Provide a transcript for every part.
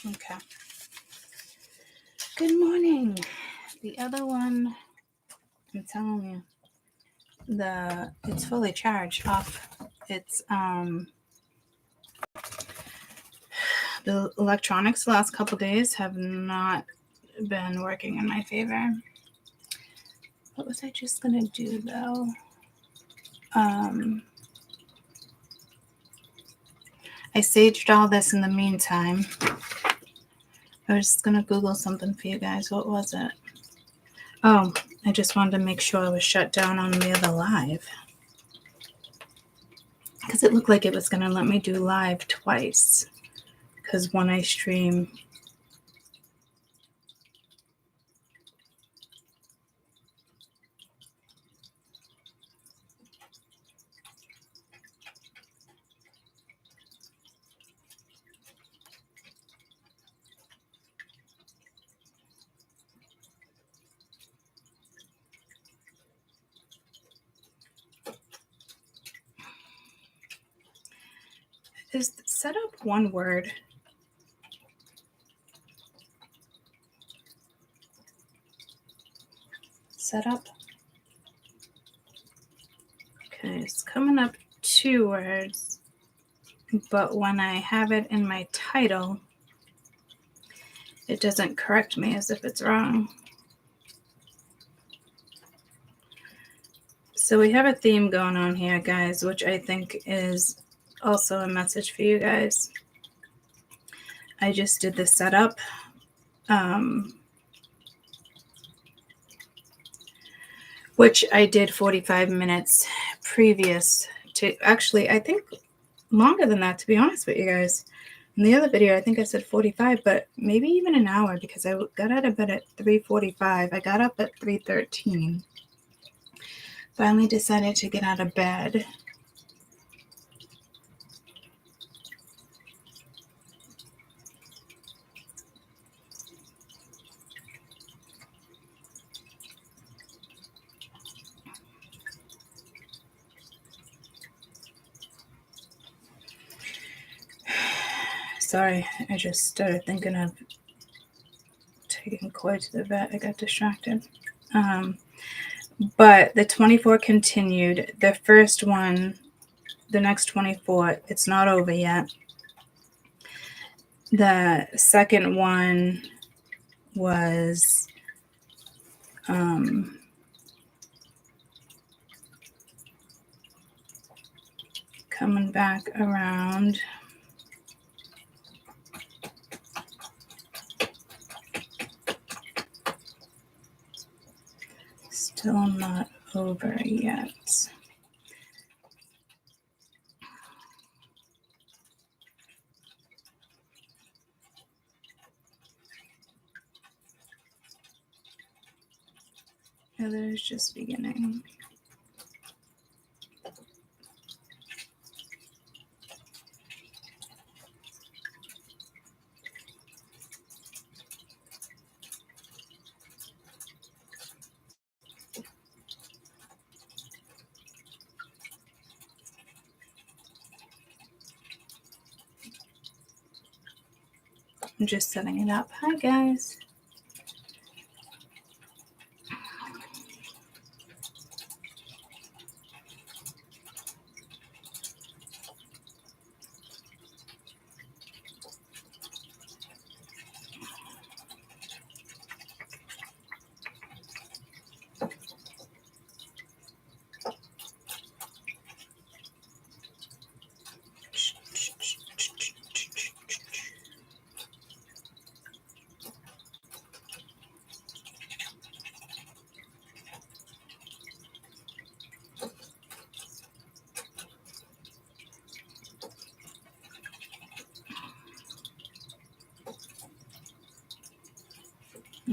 Okay. Good morning. The other one, I'm telling you, it's fully charged off. It's the electronics the last couple days have not been working in my favor. What was I just gonna do though? I saged all this in the meantime. I was just gonna Google something for you guys. What was it? Oh, I just wanted to make sure I was shut down on the other live. Because it looked like it was gonna let me do live twice. Because when I stream, is set up one word? Set up. Okay, it's coming up 2 words, but when I have it in my title, it doesn't correct me as if it's wrong. So we have a theme going on here, guys, which I think is also a message for you guys. I just did the setup. Which I did 45 minutes previous to, actually, I think longer than that, to be honest with you guys. In the other video, I think I said 45, but maybe even an hour because I got out of bed at 3:45. I got up at 3:13. Finally decided to get out of bed. Sorry, I just started thinking of taking Coy to the vet. I got distracted. But the 24 continued. The first one, the next 24, it's not over yet. The second one was coming back around. Still not over yet. Others just beginning. I'm just setting it up. Hi, guys.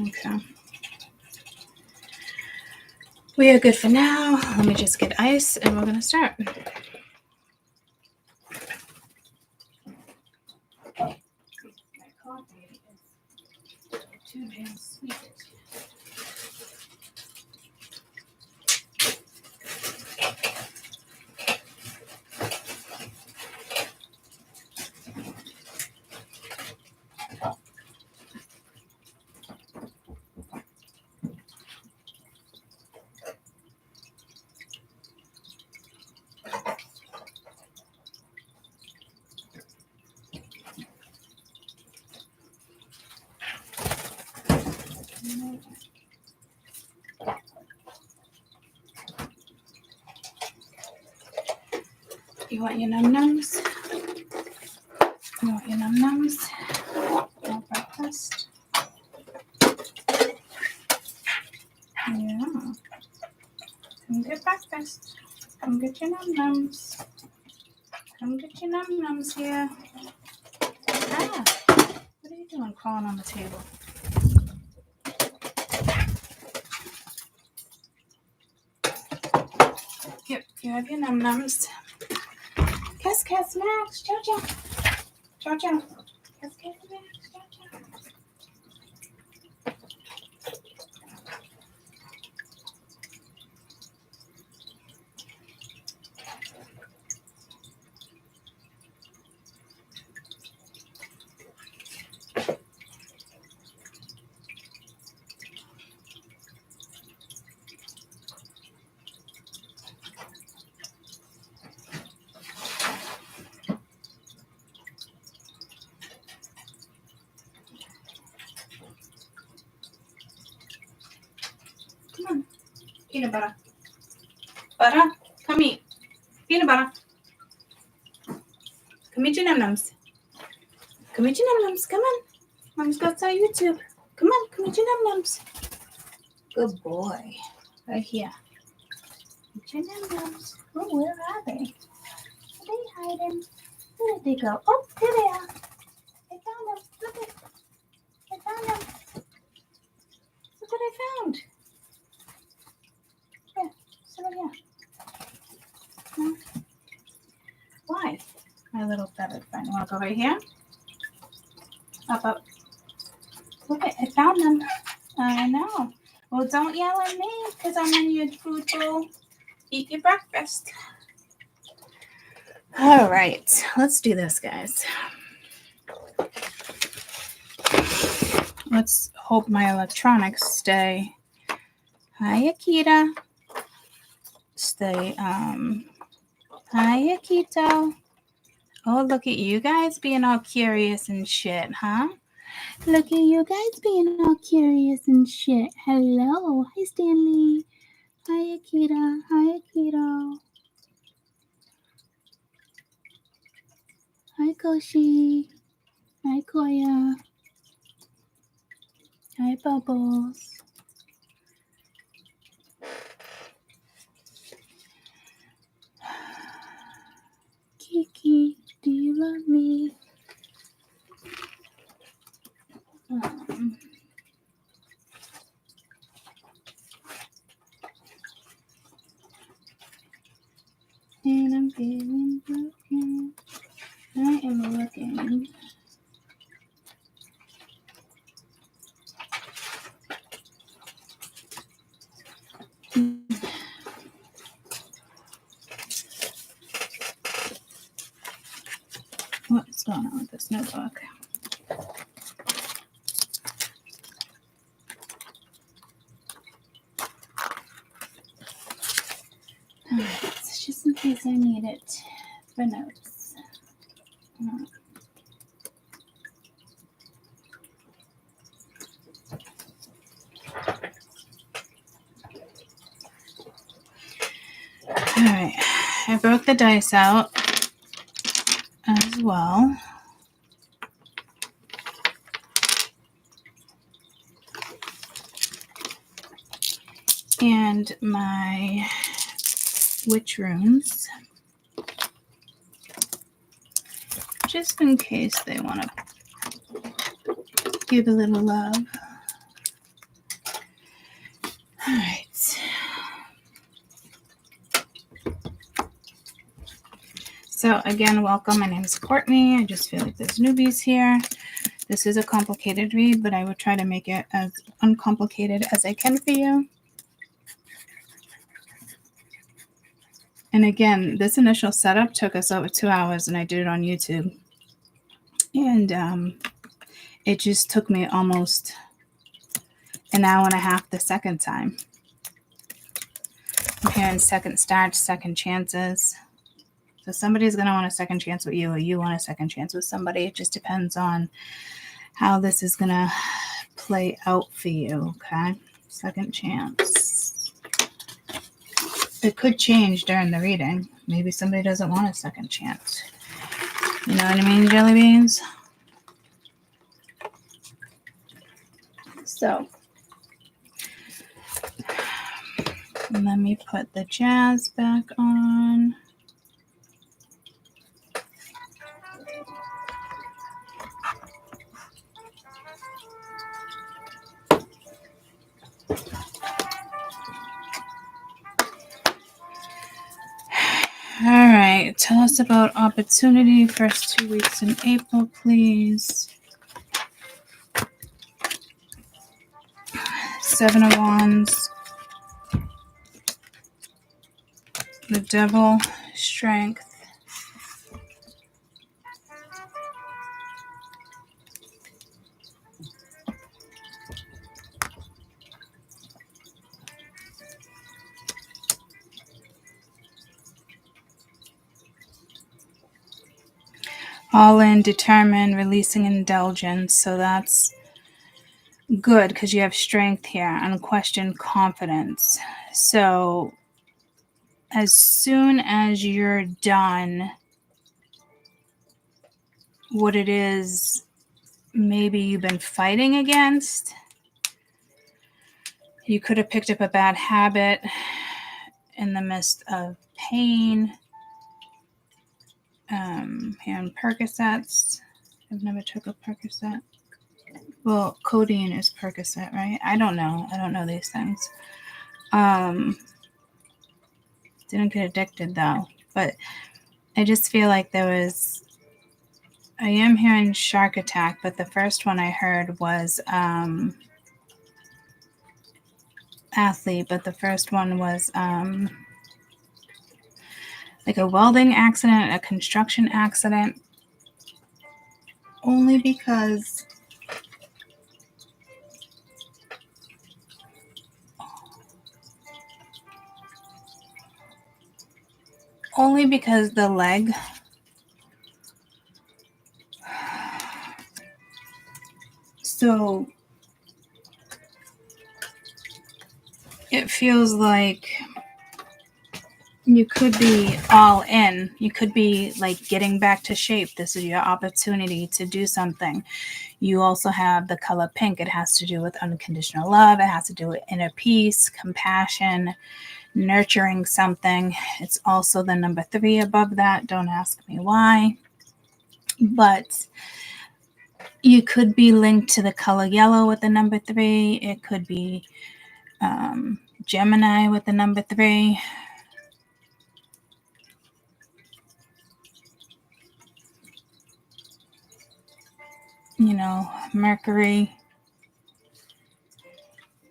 Okay. We are good for now. Let me just get ice and we're going to start. My coffee is too damn sweet. You want your num-nums? You want your num-nums? No breakfast? Yeah. Come get breakfast. Come get your num-nums. Come get your num-nums here. Ah, what are you doing crawling on the table? Yep, you have your num-nums. Kiss, kiss, Max, Jojo. Jojo. Kiss, kiss, Max, Jojo. Come on. Peanut butter. Butter, come eat. Peanut butter. Come eat your num-nums. Come eat your num-nums. Come on. Mom's got to YouTube. Come on, come eat your num-nums. Good boy. Right here. Eat your num-nums. Oh, where are they? Are they hiding? Where did they go? Oh, there they are. I found them. Look at. I found them. Look what I found. Here, sit over here. Why? My little feathered friend. You want to go right here? Up, up. Look, I found them. I know. Well, don't yell at me because I'm in your food bowl. Eat your breakfast. All right. Let's do this, guys. Let's hope my electronics stay. Hi, Akita. Stay, Hi, Akito. Oh, look at you guys being all curious and shit, huh? Look at you guys being all curious and shit. Hello. Hi, Stanley. Hi, Akita. Hi, Akito. Hi, Koshi. Hi, Koya. Hi, Bubbles. Kiki, do you love me? And I'm feeling broken. I am looking. What's going on with this notebook? Alright, it's just in case I need it for notes. Alright, I broke the dice out as well. And my witch runes, just in case they want to give a little love. All right. So again, welcome. My name is Courtney. I just feel like there's newbies here. This is a complicated read, but I will try to make it as uncomplicated as I can for you. And again, this initial setup took us over 2 hours, and I did it on YouTube. And it just took me almost an hour and a half the second time. I'm hearing second starts, second chances. So somebody's going to want a second chance with you, or you want a second chance with somebody. It just depends on how this is going to play out for you, okay? Second chance. It could change during the reading. Maybe somebody doesn't want a second chance. You know what I mean, jelly beans? So, let me put the jazz back on. All right, tell us about opportunity. First 2 weeks in April, please. Seven of Wands. The Devil, Strength. All in, determined, releasing indulgence. So that's good because you have strength here, unquestioned confidence. So as soon as you're done what it is maybe you've been fighting against, you could have picked up a bad habit in the midst of pain. Here in Percocets. I've never took a Percocet. Well, codeine is Percocet, right? I don't know. I don't know these things. Didn't get addicted though. But I just feel like I am hearing shark attack, but the first one I heard was athlete, but the first one was like a welding accident, a construction accident, only because the leg. So it feels like you could be all in. You could be like getting back to shape. This is your opportunity to do something. You also have the color pink. It has to do with unconditional love. It has to do with inner peace, compassion, nurturing something. It's also the number 3 above that. Don't ask me why. But you could be linked to the color yellow with the number 3. It could be Gemini with the number 3. You know, Mercury.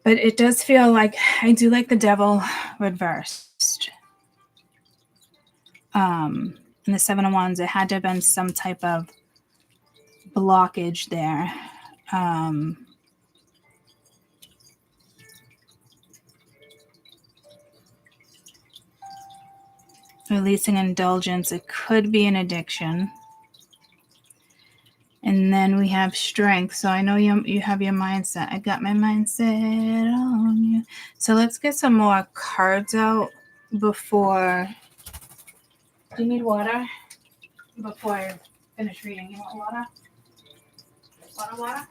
But it does feel like I do like the Devil reversed. In the 7 of Wands, it had to have been some type of blockage there. Releasing indulgence. It could be an addiction. And then we have strength. So I know you have your mindset. I got my mindset on you. So let's get some more cards out before. Do you need water? Before I finish reading. You want water? Water?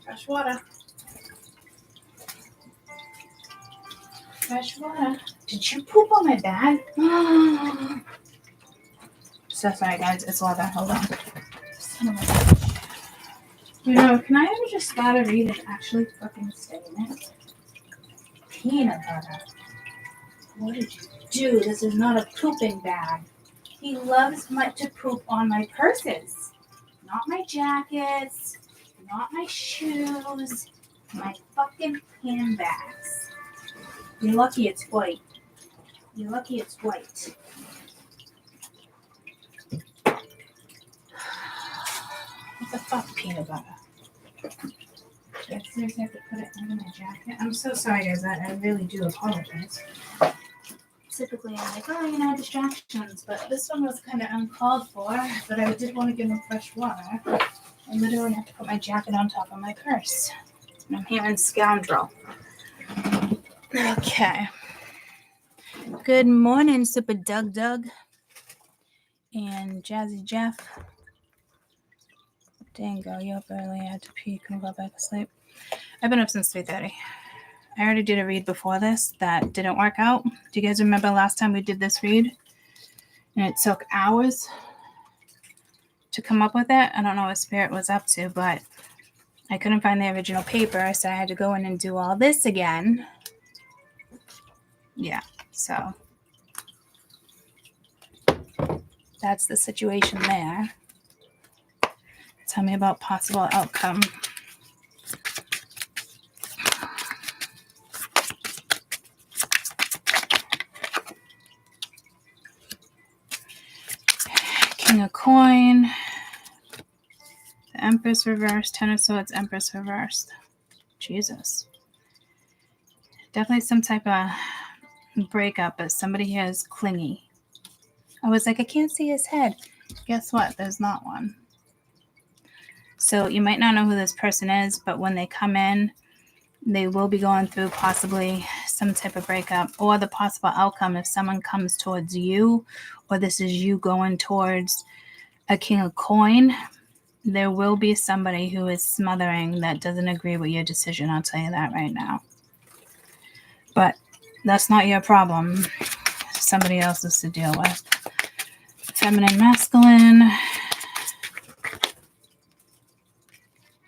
Fresh water. Fresh water. Did you poop on my bag? So sorry, guys. It's water. Hold on. You know, can I ever just start a read and actually fucking stay in it? Peanut butter. What did you do? This is not a pooping bag. He loves to poop on my purses. Not my jackets. Not my shoes. My fucking handbags. You're lucky it's white. You're lucky it's white. What the fuck, peanut butter? I seriously have to put it under my jacket. I'm so sorry, guys. I really do apologize. Typically, I'm like, oh, distractions. But this one was kind of uncalled for. But I did want to give him fresh water. I literally have to put my jacket on top of my purse. And I'm hearing scoundrel. Okay. Good morning, Super Doug and Jazzy Jeff. Dango, you up early. I had to pee. Couldn't go back to sleep. I've been up since 3:30. I already did a read before this that didn't work out. Do you guys remember last time we did this read? And it took hours to come up with it. I don't know what Spirit was up to, but I couldn't find the original paper, so I had to go in and do all this again. Yeah, so that's the situation there. Tell me about possible outcome. King of Coin. The Empress reversed. Ten of Swords, Empress reversed. Jesus. Definitely some type of breakup, but somebody here is clingy. I was like, I can't see his head. Guess what? There's not one. So you might not know who this person is, but when they come in, they will be going through possibly some type of breakup, or the possible outcome if someone comes towards you, or this is you going towards a King of Coin, there will be somebody who is smothering that doesn't agree with your decision. I'll tell you that right now. But that's not your problem. Somebody else's to deal with. Feminine, masculine.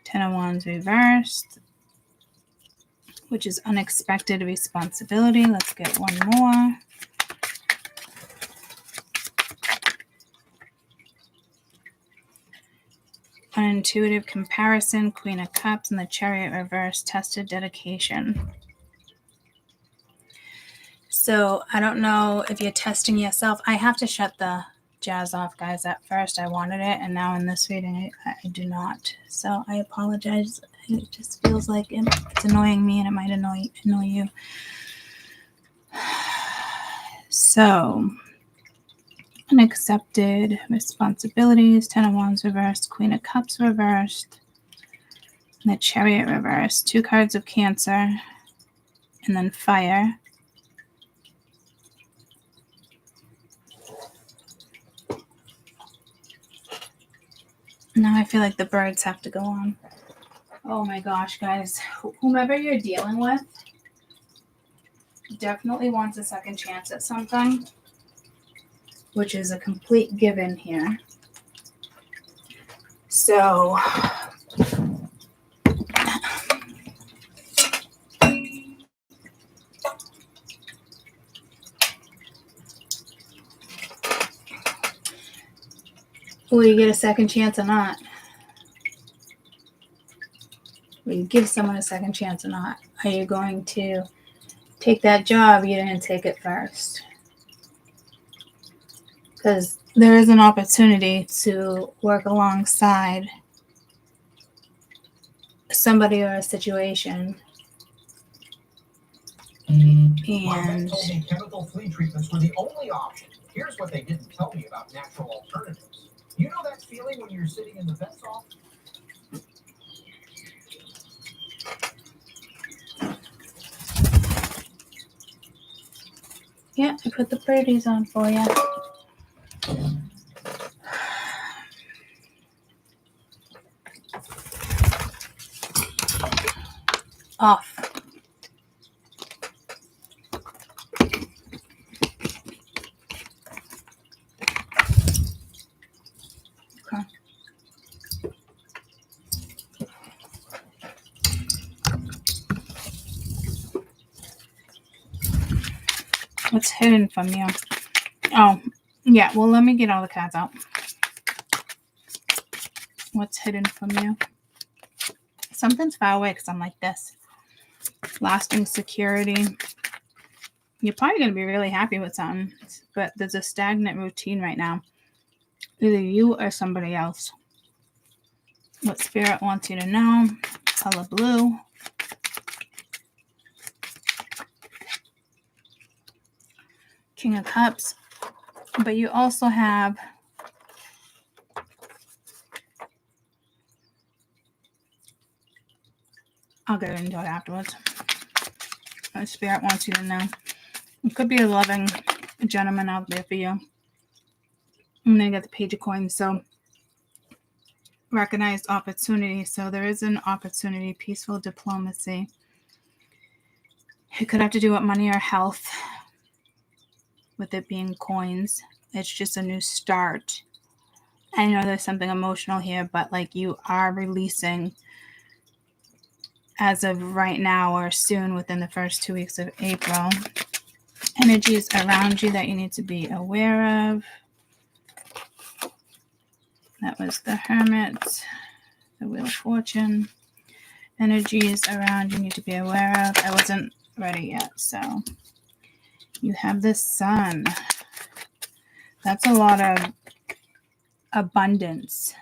Ten of Wands reversed, which is unexpected responsibility. Let's get one more. Unintuitive comparison, Queen of Cups, and the Chariot reversed, tested dedication. So I don't know if you're testing yourself. I have to shut the jazz off, guys. At first I wanted it, and now in this reading I do not. So I apologize. It just feels like it's annoying me, and it might annoy you. So, unaccepted responsibilities, Ten of Wands reversed, Queen of Cups reversed, and the Chariot reversed. 2 cards of Cancer, and then Fire. Now I feel like the birds have to go on. Oh my gosh, guys. Whomever you're dealing with definitely wants a second chance at something, which is a complete given here. So, will you get a second chance or not? Will you give someone a second chance or not? Are you going to take that job? You didn't take it first. Because there is an opportunity to work alongside somebody or a situation. And told me chemical flea treatments were the only option. Here's what they didn't tell me about natural alternatives. You know that feeling when you're sitting in the vet's office? yeah, I put the birdies on for you. Off. Okay. What's hidden from you? Oh, yeah. Well, let me get all the cards out. What's hidden from you? Something's far away because I'm like this. Lasting security. You're probably going to be really happy with something, but there's a stagnant routine right now. Either you or somebody else. What Spirit wants you to know. Color blue. King of Cups. But you also have I'll get into it afterwards. What Spirit wants you to know. It could be a loving gentleman out there for you. And then you got the Page of Coins. So recognized opportunity. So there is an opportunity, peaceful diplomacy. It could have to do with money or health, with it being coins. It's just a new start. I know there's something emotional here, but like you are releasing as of right now or soon within the first 2 weeks of April. Energies around you that you need to be aware of. That was the Hermit, the Wheel of Fortune. Energies around you need to be aware of. I wasn't ready yet, so you have the Sun. That's a lot of abundance.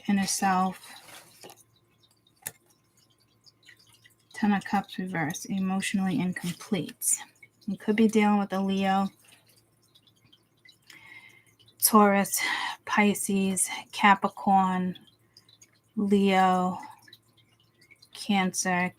Inner self. Ten of Cups reverse, emotionally incomplete. You could be dealing with a Leo, Taurus, Pisces, Capricorn, Leo, Cancer.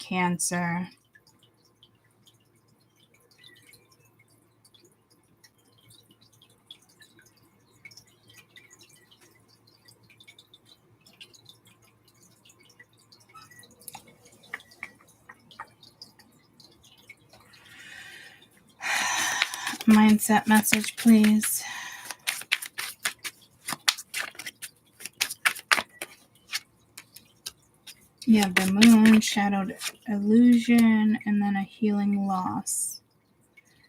Mindset message, please. You have the Moon, shadowed illusion, and then a healing loss.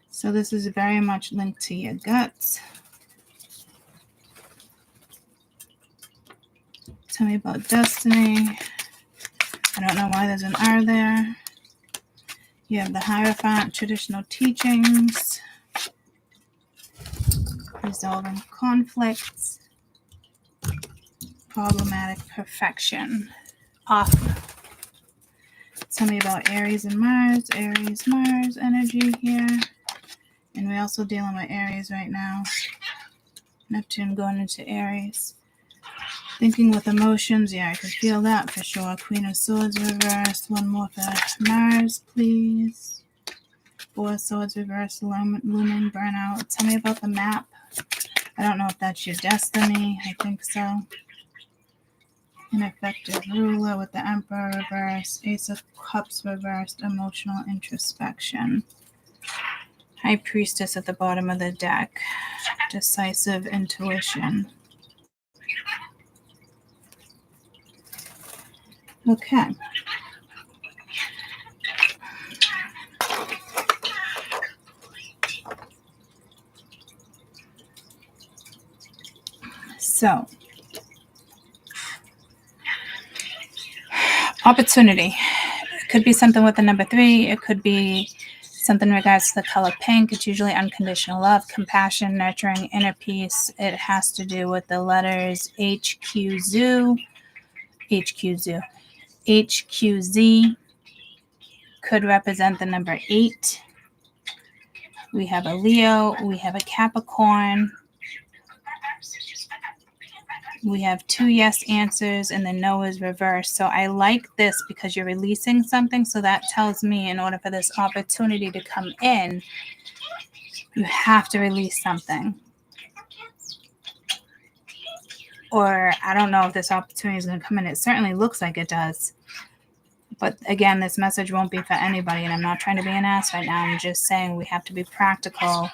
So this is very much linked to your guts. Tell me about destiny. I don't know why there's an R there. You have the Hierophant, traditional teachings. Resolving conflicts. Problematic perfection. Off. Tell me about Aries and Mars. Aries, Mars energy here. And we're also dealing with Aries right now. Neptune going into Aries. Thinking with emotions. Yeah, I can feel that for sure. Queen of Swords reversed. One more for Mars, please. Four of Swords reversed. Looming burnout. Tell me about the map. I don't know if that's your destiny. I think so. Ineffective ruler with the Emperor reversed. Ace of Cups reversed. Emotional introspection. High Priestess at the bottom of the deck. Decisive intuition. Okay. So, opportunity. It could be something with the number 3. It could be something in regards to the color pink. It's usually unconditional love, compassion, nurturing, inner peace. It has to do with the letters HQZ. HQZ could represent the number 8. We have a Leo. We have a Capricorn. We have 2 yes answers and the no is reversed. So I like this because you're releasing something. So that tells me in order for this opportunity to come in, you have to release something. Or I don't know if this opportunity is going to come in. It certainly looks like it does. But again, this message won't be for anybody. And I'm not trying to be an ass right now. I'm just saying we have to be practical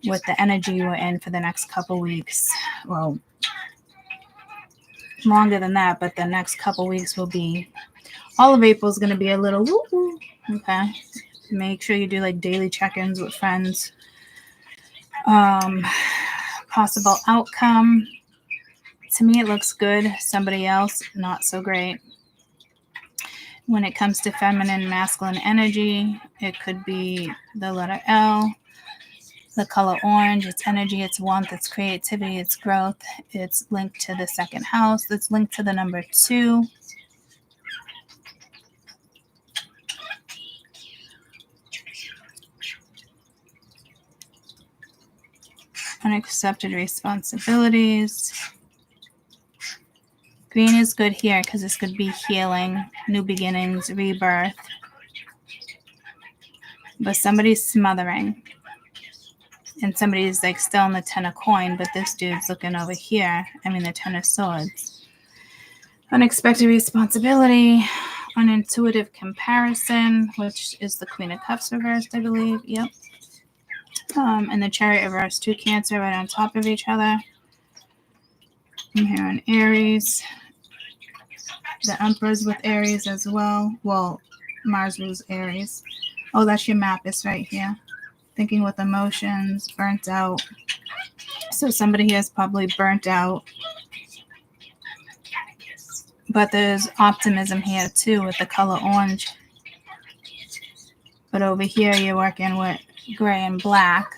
with the energy we're in for the next couple weeks. Well, longer than that, but the next couple weeks will be, all of April is going to be a little woo-woo. Okay. Make sure you do like daily check-ins with friends. Possible outcome. To me, it looks good. Somebody else, not so great. When it comes to feminine, masculine energy, it could be the letter L, the color orange. It's energy, it's warmth, it's creativity, it's growth. It's linked to the second house. It's linked to the number 2. Unaccepted responsibilities. Green is good here because this could be healing, new beginnings, rebirth. But somebody's smothering. And somebody's like still in the 10 of coin, but this dude's looking over here. I mean, the 10 of swords. Unexpected responsibility. Unintuitive comparison, which is the Queen of Cups reversed, I believe. Yep. And the Chariot reversed, 2 Cancer right on top of each other. I'm here on Aries. The Emperor's with Aries as well. Well, Mars rules Aries. Oh, that's your map. It's right here. Thinking with emotions, burnt out. So somebody here is probably burnt out. But there's optimism here too with the color orange. But over here you're working with gray and black.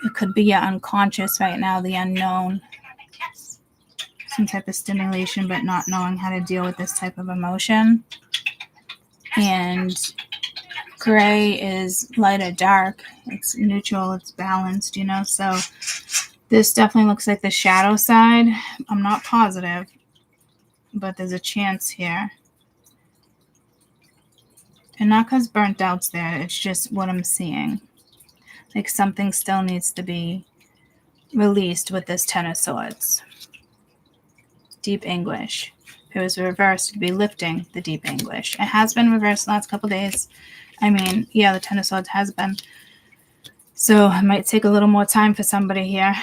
It could be your unconscious right now, the unknown. Some type of stimulation, but not knowing how to deal with this type of emotion. And gray is light or dark. It's neutral, it's balanced, you know. So this definitely looks like the shadow side. I'm not positive, but there's a chance here. And not because burnt out's there, it's just what I'm seeing. Like something still needs to be released with this 10 of swords. Deep anguish. If it was reversed, it'd be lifting the deep anguish. It has been reversed the last couple days. I mean, yeah, the 10 of swords has been. So it might take a little more time for somebody here.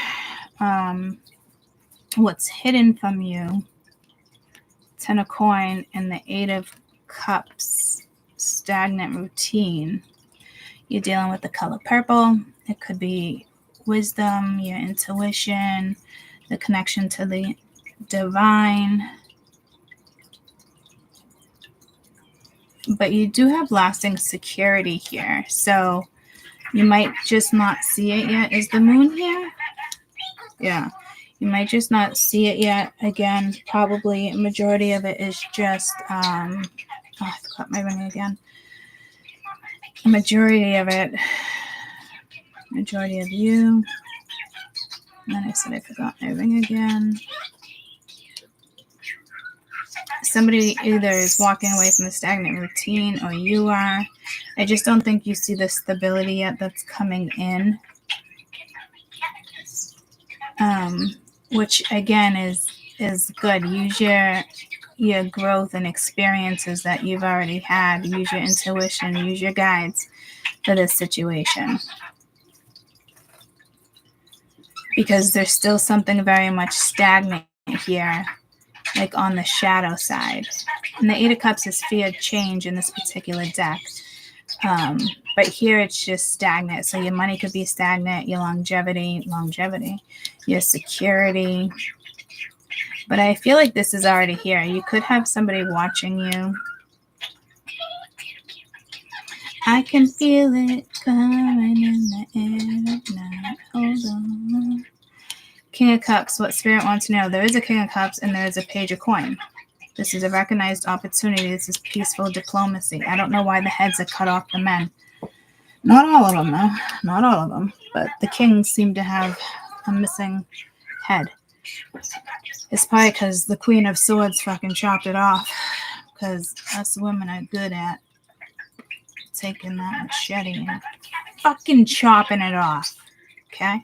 What's hidden from you? 10 of coin and the 8 of cups. Stagnant routine. You're dealing with the color purple. It could be wisdom, your intuition, the connection to the divine. But you do have lasting security here. So you might just not see it yet. Is the moon here? Yeah. You might just not see it yet. Again, probably a majority of it is just, I forgot my ring again. A majority of it, majority of you. And then I said I forgot my ring again. Somebody either is walking away from a stagnant routine or you are. I just don't think you see the stability yet that's coming in. Which again is good. Use your growth and experiences that you've already had. Use your intuition, use your guides for this situation. Because there's still something very much stagnant here, like on the shadow side. And the 8 of Cups is feared change in this particular deck. But here it's just stagnant. So your money could be stagnant, your longevity, your security. But I feel like this is already here. You could have somebody watching you. I can feel it coming in the air now. Hold on. King of Cups, what Spirit wants to know. There is a King of Cups and there is a Page of Coin. This is a recognized opportunity. This is peaceful diplomacy. I don't know why the heads are cut off the men. Not all of them, though. Not all of them. But the kings seem to have a missing head. It's probably because the Queen of Swords fucking chopped it off. Because us women are good at taking that machete and fucking chopping it off. Okay?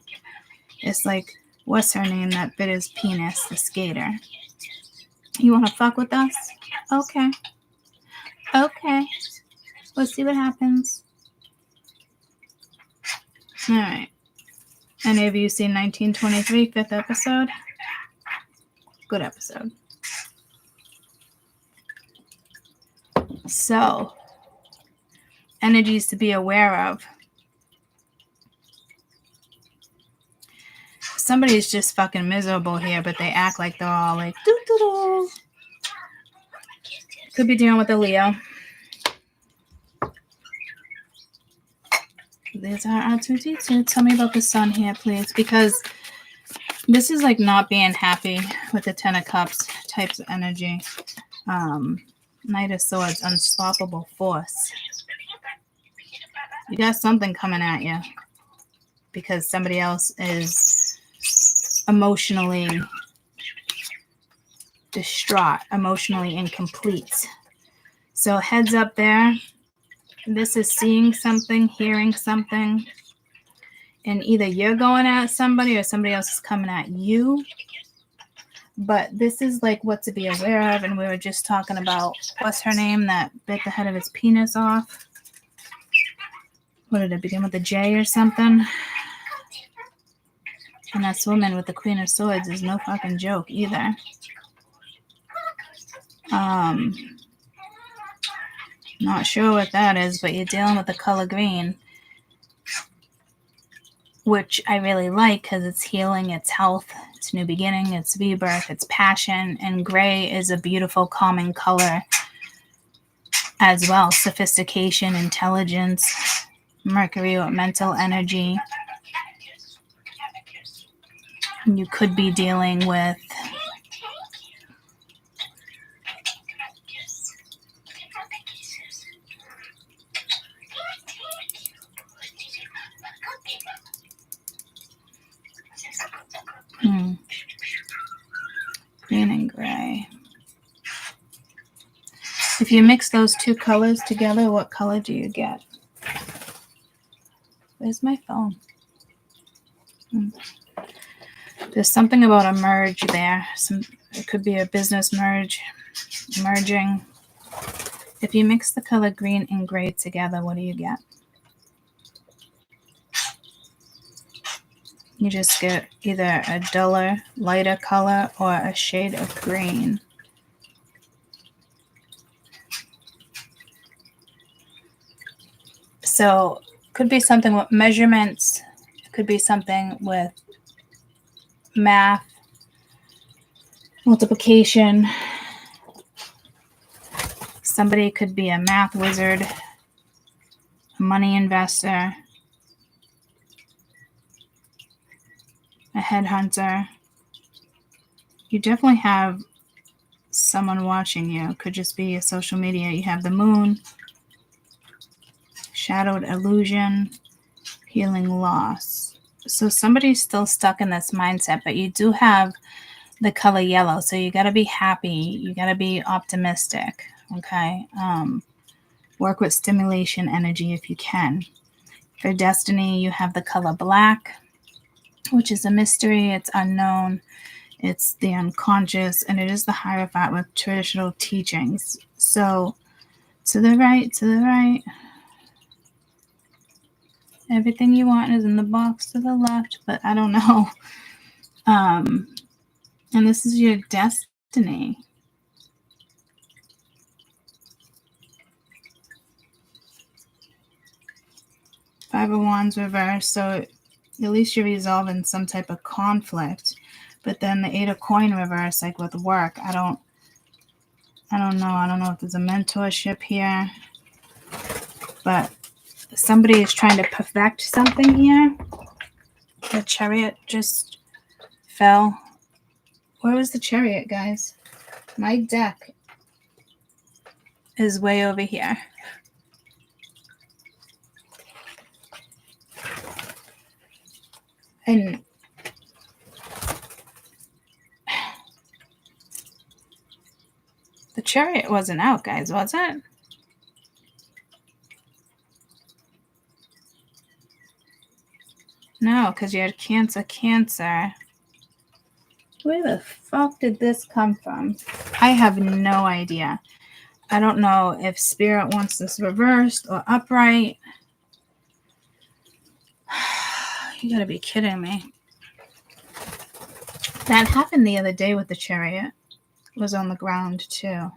It's like, what's her name that bit his penis? The skater. You want to fuck with us? Okay. Okay. Let's see what happens. All right. Any of you seen 1923, 5th episode? Good episode. So, energies to be aware of. Somebody's just fucking miserable here, but they act like they're all like, doo-doo-doo. Could be dealing with a Leo. These are R2D2. Tell me about the sun here, please, because this is like not being happy with the Ten of Cups types of energy. Knight of Swords, unstoppable force. You got something coming at you because somebody else is emotionally distraught, emotionally incomplete. So heads up there. This is seeing something, hearing something, and either you're going at somebody or somebody else is coming at you. But this is like what to be aware of. And we were just talking about, what's her name that bit the head of his penis off? What did it begin with, a J or something? And this woman with the Queen of Swords is no fucking joke either. Not sure what that is, but you're dealing with the color green, which I really like because it's healing, it's health, it's new beginning, it's rebirth, it's passion, and gray is a beautiful, calming color as well. Sophistication, intelligence, Mercury with mental energy. You could be dealing with green and gray. If you mix those two colors together, what color do you get? Where's my phone? There's something about a merge there. It could be a business merging. If you mix the color green and gray together, what do you get? You just get either a duller, lighter color or a shade of green. So could be something with measurements. Could be something with math, multiplication. Somebody could be a math wizard, a money investor, a headhunter. You definitely have someone watching you. It could just be your social media. You have the moon, shadowed illusion, healing loss. So somebody's still stuck in this mindset, but you do have the color yellow. So you got to be happy. You got to be optimistic. Okay. Work with stimulation energy if you can. For destiny, you have the color black, which is a mystery. It's unknown. It's the unconscious, and it is the Hierophant with traditional teachings. So to the right. Everything you want is in the box to the left, but I don't know. And this is your destiny. Five of Wands reversed, so at least you're resolving some type of conflict. But then the Eight of Coin reverse, like with work, I don't know. I don't know if there's a mentorship here, but somebody is trying to perfect something here. The Chariot just fell. Where was the Chariot, guys? My deck is way over here. And the Chariot wasn't out, guys, was it? No, because you had Cancer. Where the fuck did this come from? I have no idea. I don't know if Spirit wants this reversed or upright. You gotta be kidding me. That happened the other day with the Chariot. It was on the ground too.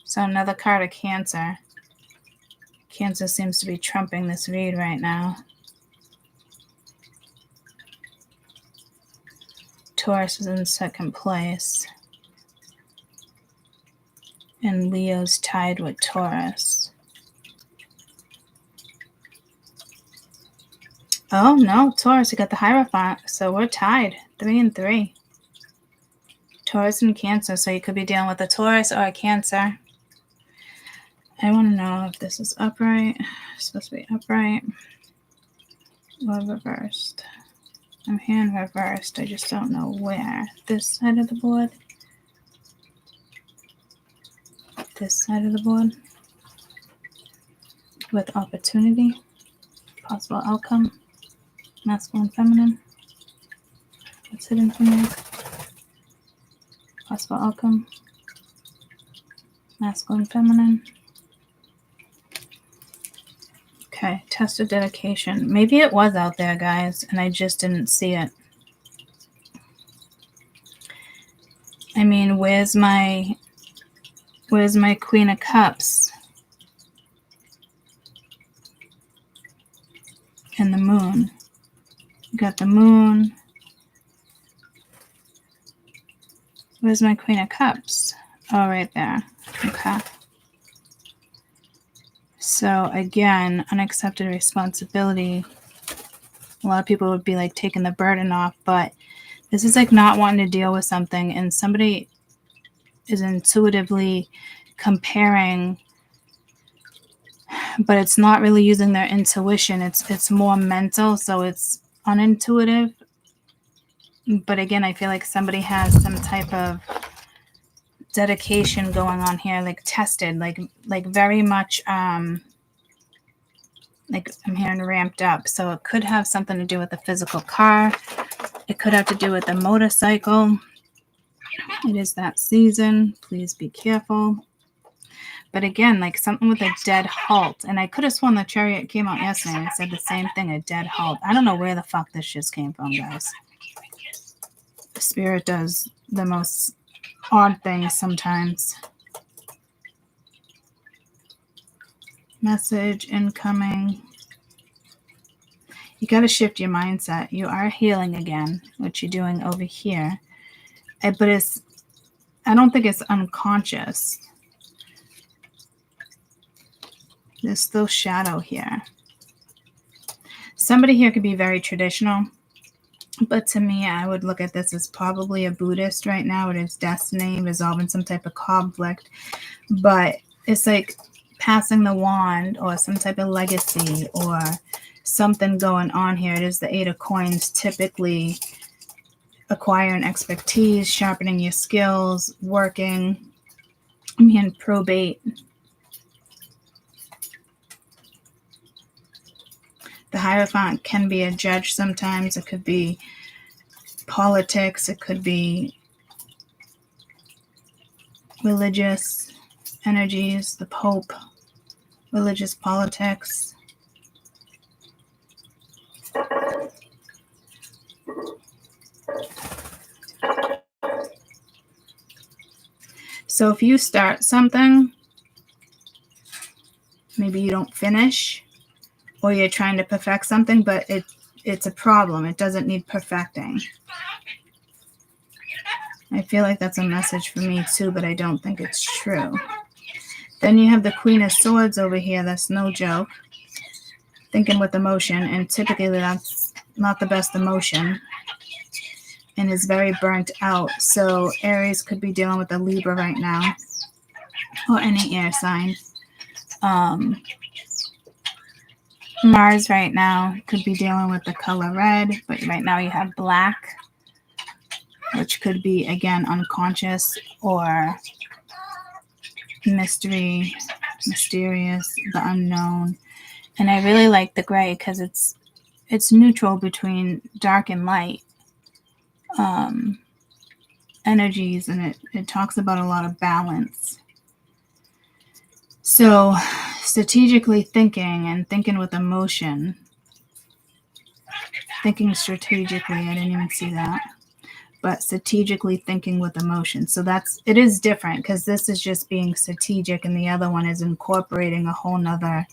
So another card of Cancer. Cancer seems to be trumping this read right now. Taurus is in second place. And Leo's tied with Taurus. Oh, no, Taurus, you got the Hierophant. So we're tied, 3 and 3. Taurus and Cancer. So you could be dealing with a Taurus or a Cancer. I want to know if this is upright. It's supposed to be upright. Or reversed. I'm hearing reversed. I just don't know where. This side of the board. This side of the board. With opportunity. Possible outcome. Masculine, feminine. What's hidden from you? Possible outcome. Masculine, feminine. Okay, test of dedication. Maybe it was out there, guys, and I just didn't see it. I mean, where's my Queen of Cups? And the Moon. You got the Moon. Where's my Queen of Cups? Oh, right there. Okay. So again, unaccepted responsibility. A lot of people would be like taking the burden off, but this is like not wanting to deal with something, and somebody is intuitively comparing, but it's not really using their intuition. It's more mental, so it's unintuitive. But again, I feel like somebody has some type of dedication going on here, like tested, like very much like I'm hearing ramped up. So it could have something to do with the physical car. It could have to do with the motorcycle. It is that season. Please be careful. But again, like something with a dead halt. And I could have sworn the Chariot came out yesterday and said the same thing, a dead halt. I don't know where the fuck this shit came from, guys. The Spirit does the most odd things sometimes. Message incoming. You got to shift your mindset. You are healing again, what you're doing over here. But I don't think it's unconscious. There's still shadow here. Somebody here could be very traditional, but to me, I would look at this as probably a Buddhist right now. It is destiny, resolving some type of conflict, but it's like passing the wand or some type of legacy or something going on here. It is the 8 of Coins, typically acquiring expertise, sharpening your skills, working. I'm hearing probate. The Hierophant can be a judge sometimes. It could be politics. It could be religious energies, the Pope, religious politics. So if you start something, maybe you don't finish, or you're trying to perfect something, but it's a problem. It doesn't need perfecting. I feel like that's a message for me too, but I don't think it's true. Then you have the Queen of Swords over here. That's no joke. Thinking with emotion, and typically that's not the best emotion, and is very burnt out. So Aries could be dealing with a Libra right now, or any air sign. Mars right now could be dealing with the color red, but right now you have black, which could be, again, unconscious or mystery, mysterious, the unknown. And I really like the gray because it's neutral between dark and light energies, and it talks about a lot of balance. So strategically thinking and thinking with emotion, thinking strategically, I didn't even see that, but strategically thinking with emotion. So it is different because this is just being strategic and the other one is incorporating a whole nother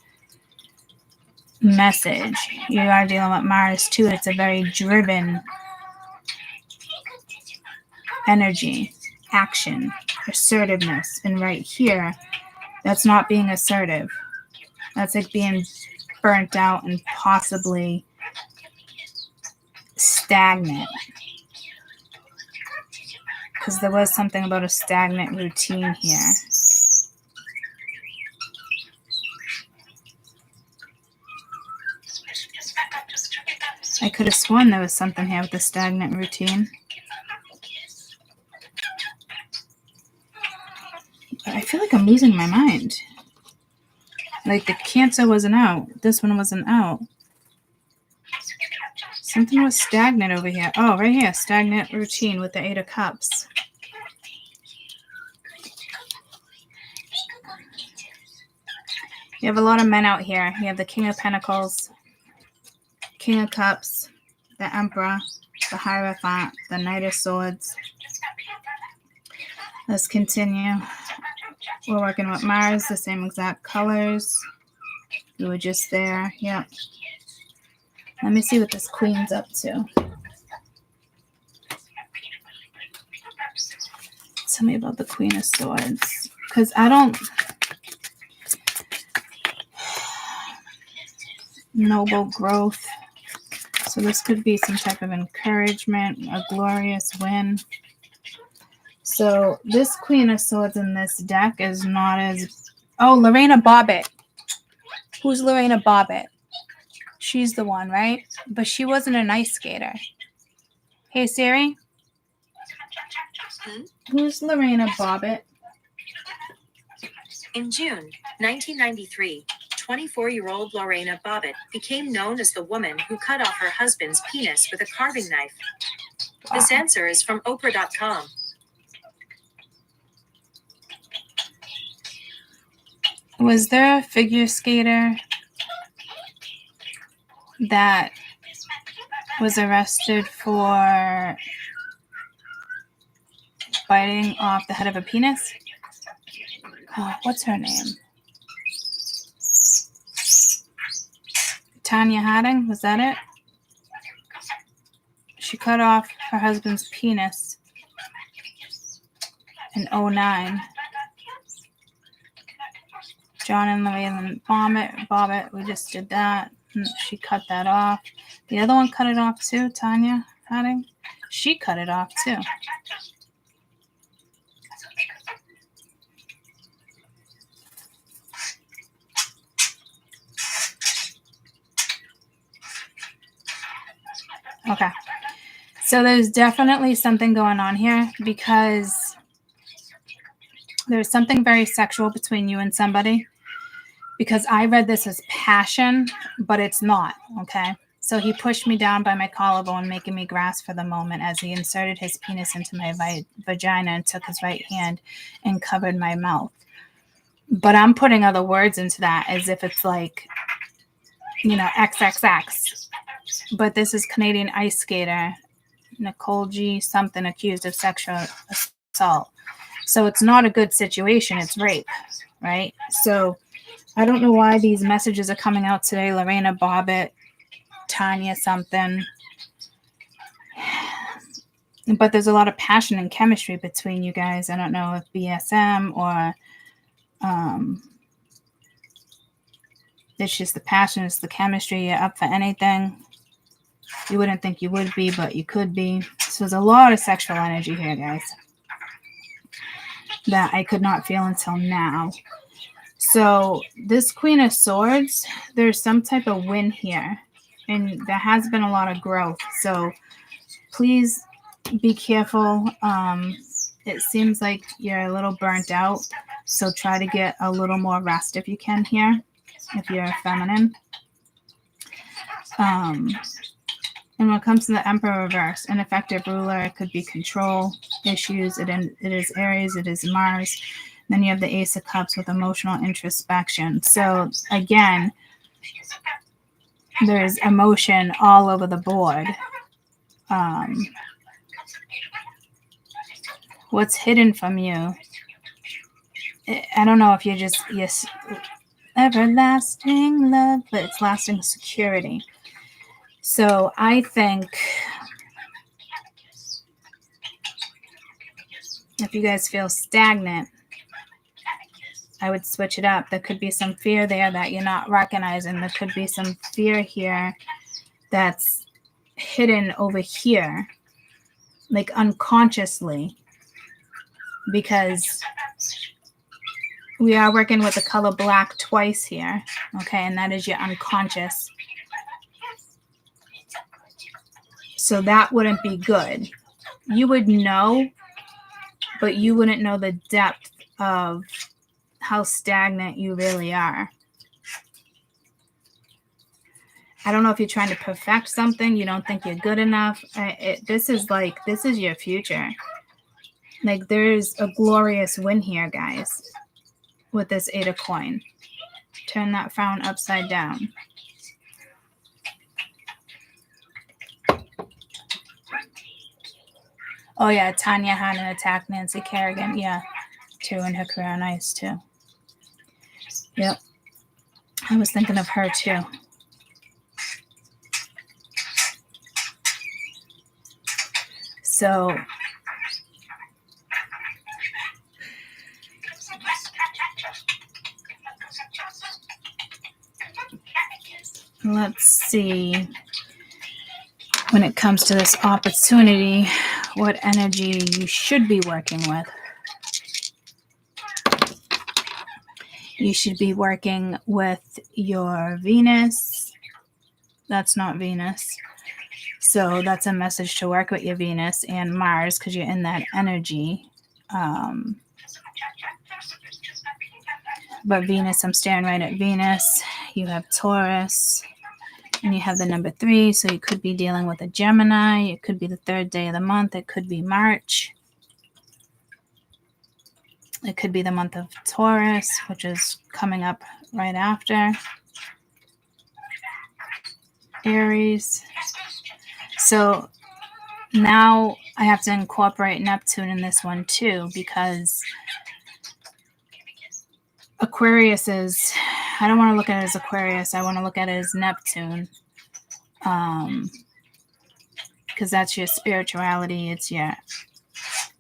message. You are dealing with Mars too. It's a very driven energy, action. assertiveness. And right here, that's not being assertive. That's like being burnt out and possibly stagnant. Because there was something about a stagnant routine here. I could have sworn there was something here with a stagnant routine. But I feel like I'm losing my mind. Like the Cancer wasn't out. This one wasn't out. Something was stagnant over here. Oh, right here. Stagnant routine with the 8 of Cups. You have a lot of men out here. You have the King of Pentacles, King of Cups, the Emperor, the Hierophant, the Knight of Swords. Let's continue. We're working with Mars, the same exact colors. We were just there. Yep. Let me see what this Queen's up to. Tell me about the Queen of Swords. Because I don't... Noble growth. So this could be some type of encouragement, a glorious win. So this Queen of Swords in this deck is not as... Oh, Lorena Bobbitt. Who's Lorena Bobbitt? She's the one, right? But she wasn't an ice skater. Hey, Siri? Who's Lorena Bobbitt? In June 1993, 24-year-old Lorena Bobbitt became known as the woman who cut off her husband's penis with a carving knife. Wow. This answer is from Oprah.com. Was there a figure skater that was arrested for biting off the head of a penis? Oh, what's her name? Tanya Harding, was that it? She cut off her husband's penis in 2009. John and Lorraine Bobbitt, we just did that. She cut that off. The other one cut it off too, Tanya Harding. She cut it off too. Okay. So there's definitely something going on here because there's something very sexual between you and somebody. Because I read this as passion, but it's not, okay? So he pushed me down by my collarbone, making me grasp for the moment as he inserted his penis into my vagina and took his right hand and covered my mouth. But I'm putting other words into that as if it's like, you know, XXX. But this is Canadian ice skater Nicole G. something accused of sexual assault. So it's not a good situation. It's rape, right? So I don't know why these messages are coming out today. Lorena Bobbitt, Tanya something. But there's a lot of passion and chemistry between you guys. I don't know if BSM or it's just the passion, it's the chemistry. You're up for anything. You wouldn't think you would be, but you could be. So there's a lot of sexual energy here, guys, that I could not feel until now. So this Queen of Swords, there's some type of win here. And there has been a lot of growth. So please be careful. It seems like you're a little burnt out. So try to get a little more rest if you can here, if you're feminine. And when it comes to the Emperor reverse, ineffective ruler, it could be control issues. It is Aries, it is Mars. Then you have the Ace of Cups with emotional introspection. So again, there's emotion all over the board. What's hidden from you? I don't know if you're just, yes, everlasting love, but it's lasting security. So I think If you guys feel stagnant, I would switch it up. There could be some fear there that you're not recognizing. There could be some fear here that's hidden over here, like unconsciously, because we are working with the color black twice here, okay, and that is your unconscious. So that wouldn't be good. You would know, but you wouldn't know the depth of how stagnant you really are. I don't know if you're trying to perfect something. You don't think you're good enough. This is your future. Like, there's a glorious win here, guys, with this 8 of coin. Turn that frown upside down. Oh, yeah, Tanya had an attack Nancy Kerrigan. Yeah, too, in her career. Nice, too. Yep. I was thinking of her, too. So let's see. When it comes to this opportunity, what energy you should be working with. You should be working with your Venus. That's not Venus. So that's a message to work with your Venus and Mars because you're in that energy. But Venus, I'm staring right at Venus. You have Taurus. And you have the number 3, so you could be dealing with a Gemini. It could be the 3rd day of the month. It could be March. It could be the month of Taurus, which is coming up right after. Aries. So now I have to incorporate Neptune in this one too, because Aquarius is, I don't want to look at it as Aquarius. I want to look at it as Neptune. Because that's your spirituality. It's your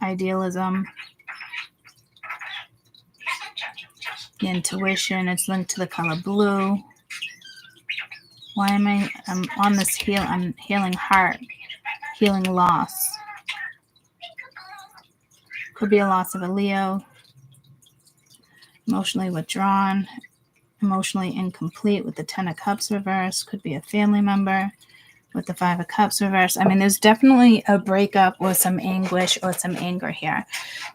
idealism, the intuition. It's linked to the color blue. Why am I'm on this I'm healing heart, healing loss. Could be a loss of a Leo. Emotionally withdrawn, emotionally incomplete with the 10 of Cups reverse. Could be a family member with the 5 of Cups reverse. I mean, there's definitely a breakup or some anguish or some anger here,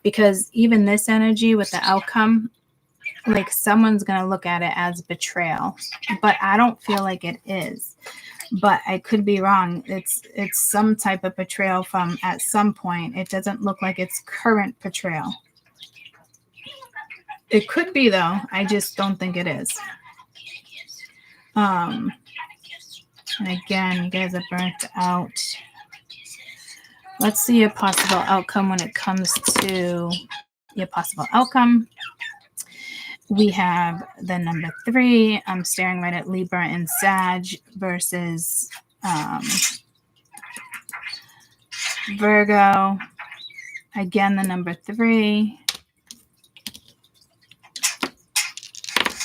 because even this energy with the outcome, like, someone's going to look at it as betrayal, but I don't feel like it is. But I could be wrong. It's some type of betrayal from at some point. It doesn't look like it's current betrayal. It could be, though. I just don't think it is. And again, you guys are burnt out. Let's see your possible outcome when it comes to your possible outcome. We have the number 3. I'm staring right at Libra and Sag versus Virgo. Again, the number 3.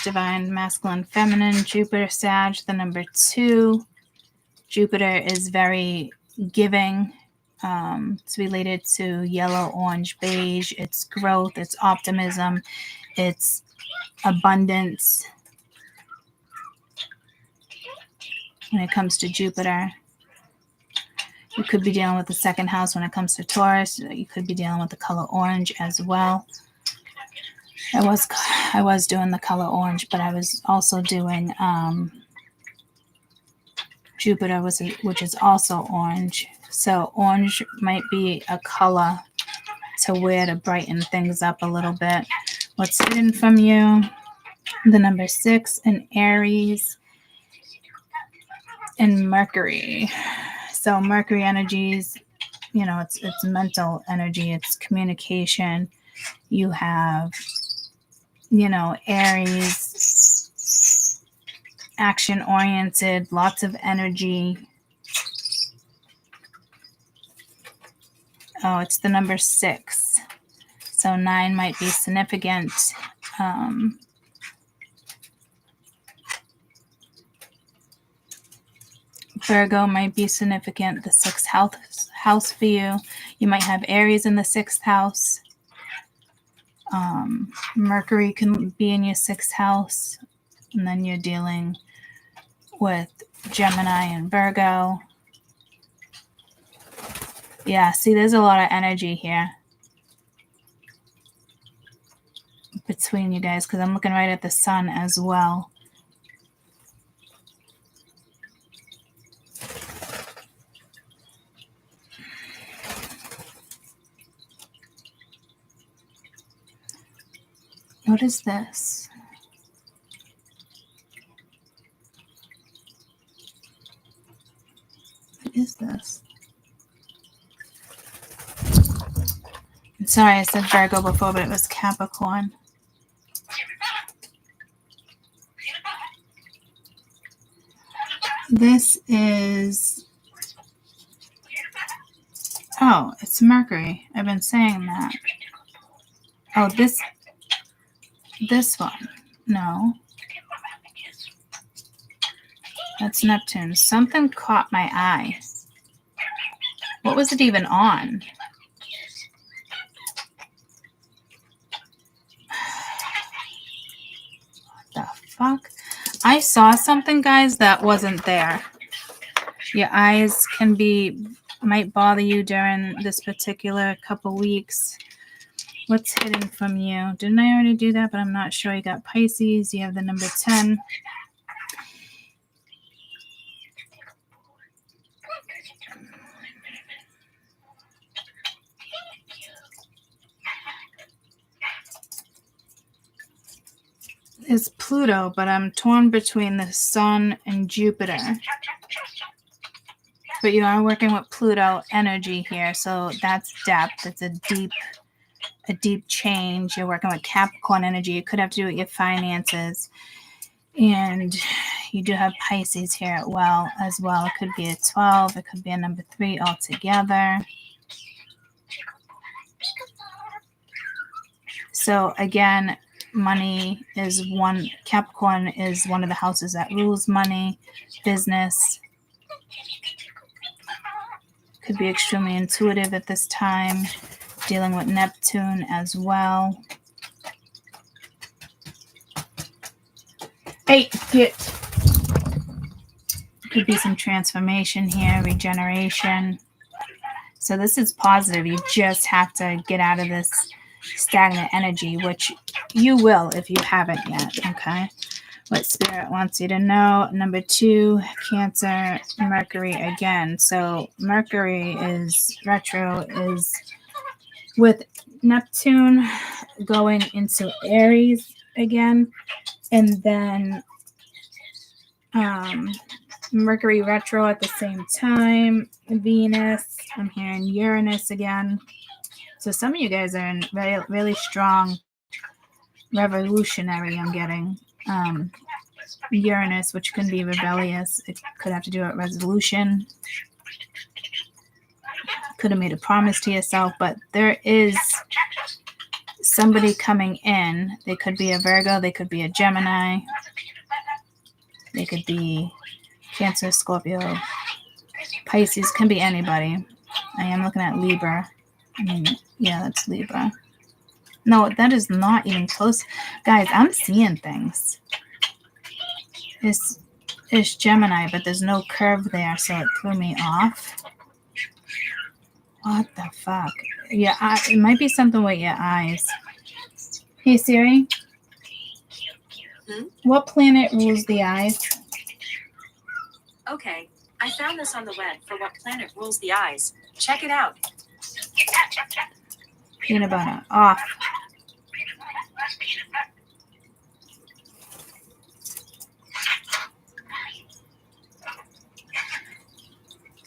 Divine, masculine, feminine. Jupiter, Sag, the number 2. Jupiter is very giving. It's related to yellow, orange, beige. It's growth. It's optimism. It's abundance. When it comes to Jupiter, you could be dealing with the 2nd house. When it comes to Taurus, you could be dealing with the color orange as well. I was doing the color orange, but I was also doing Jupiter, which is also orange. So orange might be a color to wear to brighten things up a little bit. What's hidden from you? The number 6 in Aries and Mercury. So Mercury energies, it's mental energy. It's communication. You have, Aries, action-oriented, lots of energy. Oh, it's the number 6. So 9 might be significant. Virgo might be significant. The 6th house for you. You might have Aries in the 6th house. Mercury can be in your 6th house. And then you're dealing with Gemini and Virgo. Yeah, see, there's a lot of energy here between you guys because I'm looking right at the sun as well. What is this? What is this? I'm sorry, I said Virgo before, but it was Capricorn. This is... Oh, it's Mercury. I've been saying that. Oh, this one. No. That's Neptune. Something caught my eye. What was it even on? What the fuck? I saw something, guys, that wasn't there. Your eyes might bother you during this particular couple weeks. What's hidden from you? Didn't I already do that? But I'm not sure. You got Pisces. You have the number 10. It's Pluto, but I'm torn between the Sun and Jupiter. But you are working with Pluto energy here, so that's depth. It's a deep change. You're working with Capricorn energy. It could have to do with your finances. And you do have Pisces here as well. It could be a 12. It could be a number 3 altogether. So again, money is one. Capricorn is one of the houses that rules money, business. Could be extremely intuitive at this time. Dealing with Neptune as well. Hey, could be some transformation here, regeneration. So this is positive. You just have to get out of this stagnant energy, which you will if you haven't yet, okay? What Spirit wants you to know. Number 2, Cancer, Mercury again. So Mercury is retro, is with Neptune going into Aries again. And then Mercury retro at the same time. Venus, I'm hearing Uranus again. So some of you guys are in really, really strong revolutionary, I'm getting. Uranus, which can be rebellious. It could have to do with resolution. Could have made a promise to yourself, but there is somebody coming in. They could be a Virgo. They could be a Gemini. They could be Cancer, Scorpio, Pisces. Can be anybody. I am looking at Libra. Yeah, that's Libra. No, that is not even close. Guys, I'm seeing things. It's Gemini, but there's no curve there, so it threw me off. What the fuck? Yeah, it might be something with your eyes. Hey, Siri. What planet rules the eyes? Okay, I found this on the web for what planet rules the eyes. Check it out. Peanut butter. Off.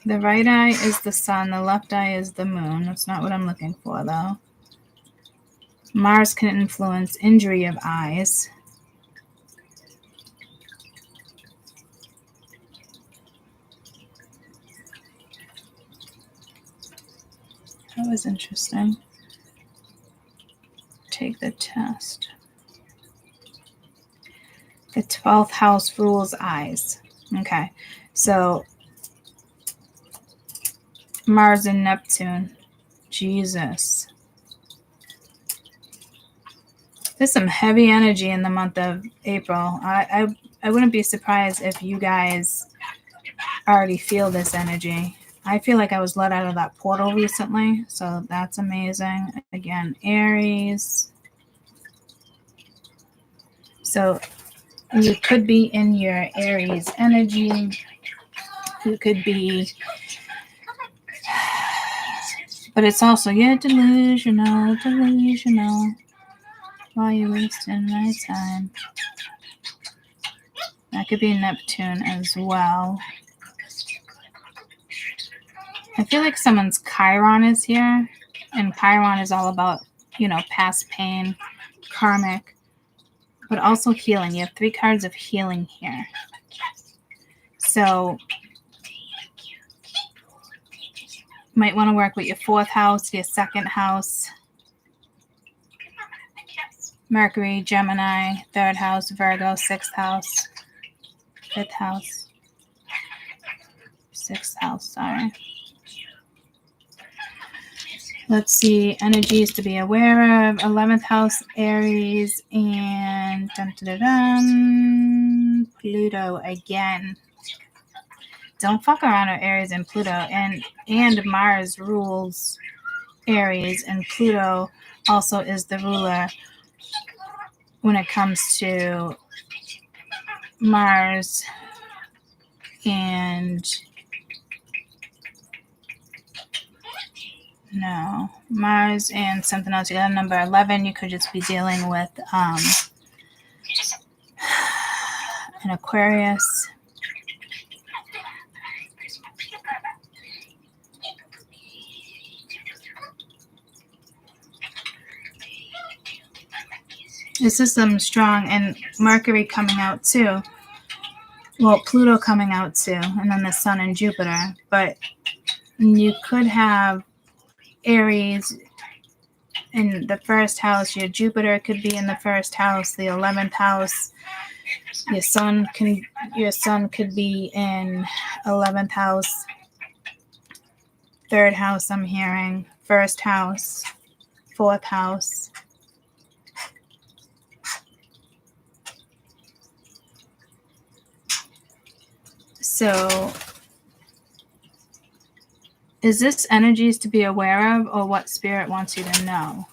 The right eye is the sun. The left eye is the moon. That's not what I'm looking for, though. Mars can influence injury of eyes. That was interesting. take the test. The 12th house rules eyes. Okay, so Mars and Neptune. Jesus. There's some heavy energy in the month of April. I wouldn't be surprised if you guys already feel this energy. I feel like I was let out of that portal recently, so that's amazing. Again, Aries. So you could be in your Aries energy. You could be, but it's also, delusional. Why are you wasting my time? That could be Neptune as well. I feel like someone's Chiron is here, and Chiron is all about, past pain, karmic, but also healing. You have 3 cards of healing here. So might want to work with your 4th house, your 2nd house, Mercury, Gemini, 3rd house, Virgo, 6th house, 5th house, 6th house, sorry. Let's see, energies to be aware of. 11th house, Aries, and Pluto again. Don't fuck around with Aries and Pluto. And Mars rules Aries, and Pluto also is the ruler when it comes to Mars and Mars and something else. You got number 11. You could just be dealing with an Aquarius. This is some strong, and Mercury coming out too. Well, Pluto coming out too, and then the Sun and Jupiter. But you could have Aries in the 1st house. Your Jupiter could be in the 1st house, the 11th house. Your sun could be in 11th house, 3rd house. I'm hearing 1st house, 4th house. So is this energies to be aware of, or what Spirit wants you to know?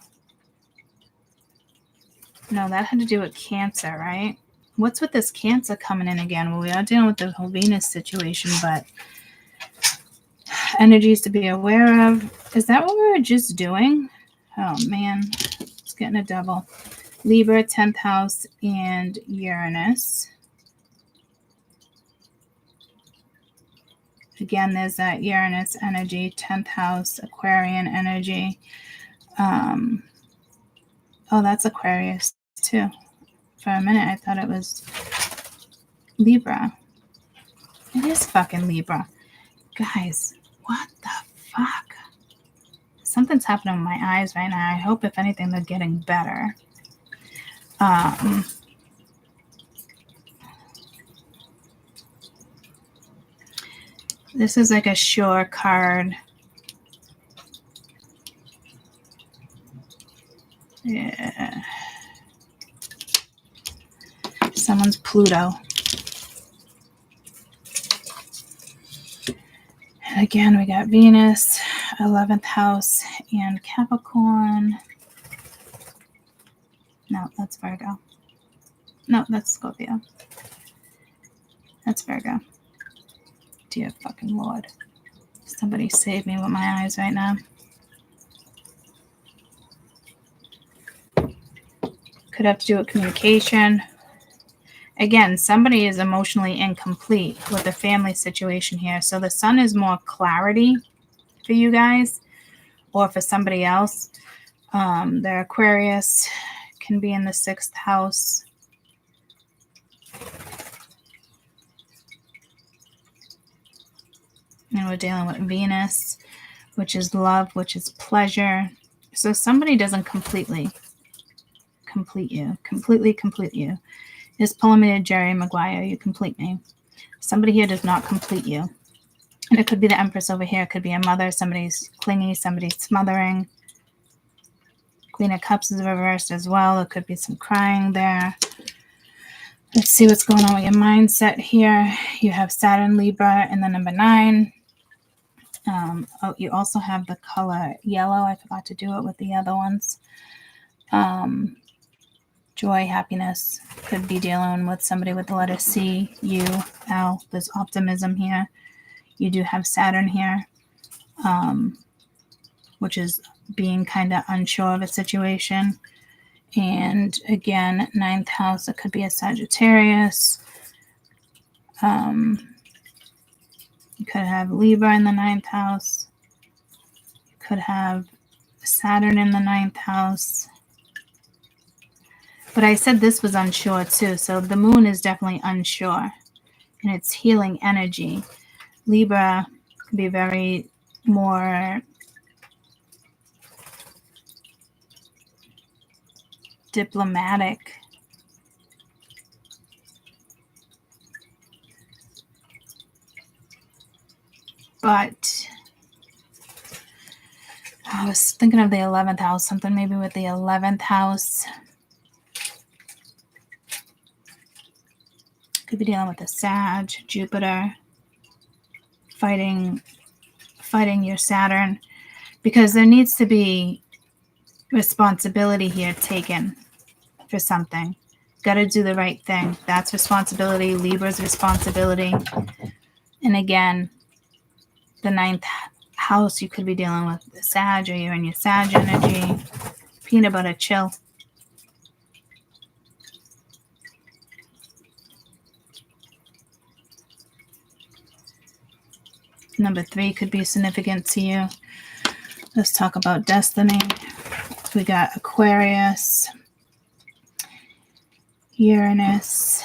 No, that had to do with Cancer, right? What's with this Cancer coming in again? Well, we are dealing with the whole Venus situation, but energies to be aware of. Is that what we were just doing? Oh, man. It's getting a double. Libra, 10th house, and Uranus. Again, there's that Uranus energy, 10th house, Aquarian energy. Oh, that's Aquarius too. For a minute, I thought it was Libra. It is fucking Libra. Guys, what the fuck? Something's happening with my eyes right now. I hope, if anything, they're getting better. This is like a sure card. Yeah. Someone's Pluto. And again, we got Venus, 11th house, and Capricorn. No, that's Virgo. No, that's Scorpio. That's Virgo. Dear fucking Lord. Somebody save me with my eyes right now. Could have to do with communication. Again, somebody is emotionally incomplete with the family situation here. So the Sun is more clarity for you guys, or for somebody else. Their Aquarius can be in the 6th house. And we're dealing with Venus, which is love, which is pleasure. So somebody doesn't completely complete you, completely complete you. Just pulling me to Jerry Maguire, you complete me. Somebody here does not complete you. And it could be the Empress over here. It could be a mother. Somebody's clingy. Somebody's smothering. Queen of Cups is reversed as well. There could be some crying there. Let's see what's going on with your mindset here. You have Saturn, Libra, and the number 9. You also have the color yellow. I forgot to do it with the other ones. Joy, happiness. Could be dealing with somebody with the letter C, U, L. There's optimism here. You do have Saturn here, which is being kind of unsure of a situation. And again, 9th house, it could be a Sagittarius. You could have Libra in the 9th house. You could have Saturn in the 9th house. But I said this was unsure too. So the moon is definitely unsure. And it's healing energy. Libra can be very more diplomatic. But I was thinking of the 11th house, something maybe with the 11th house. Could be dealing with a Sag, Jupiter, fighting your Saturn, because there needs to be responsibility here taken for something. Got to do the right thing. That's responsibility. Libra's responsibility. And again, the 9th house, you could be dealing with the Sag, or you're in your Sag energy. Peanut butter, chill. Number 3 could be significant to you. Let's talk about destiny. We got Aquarius, Uranus,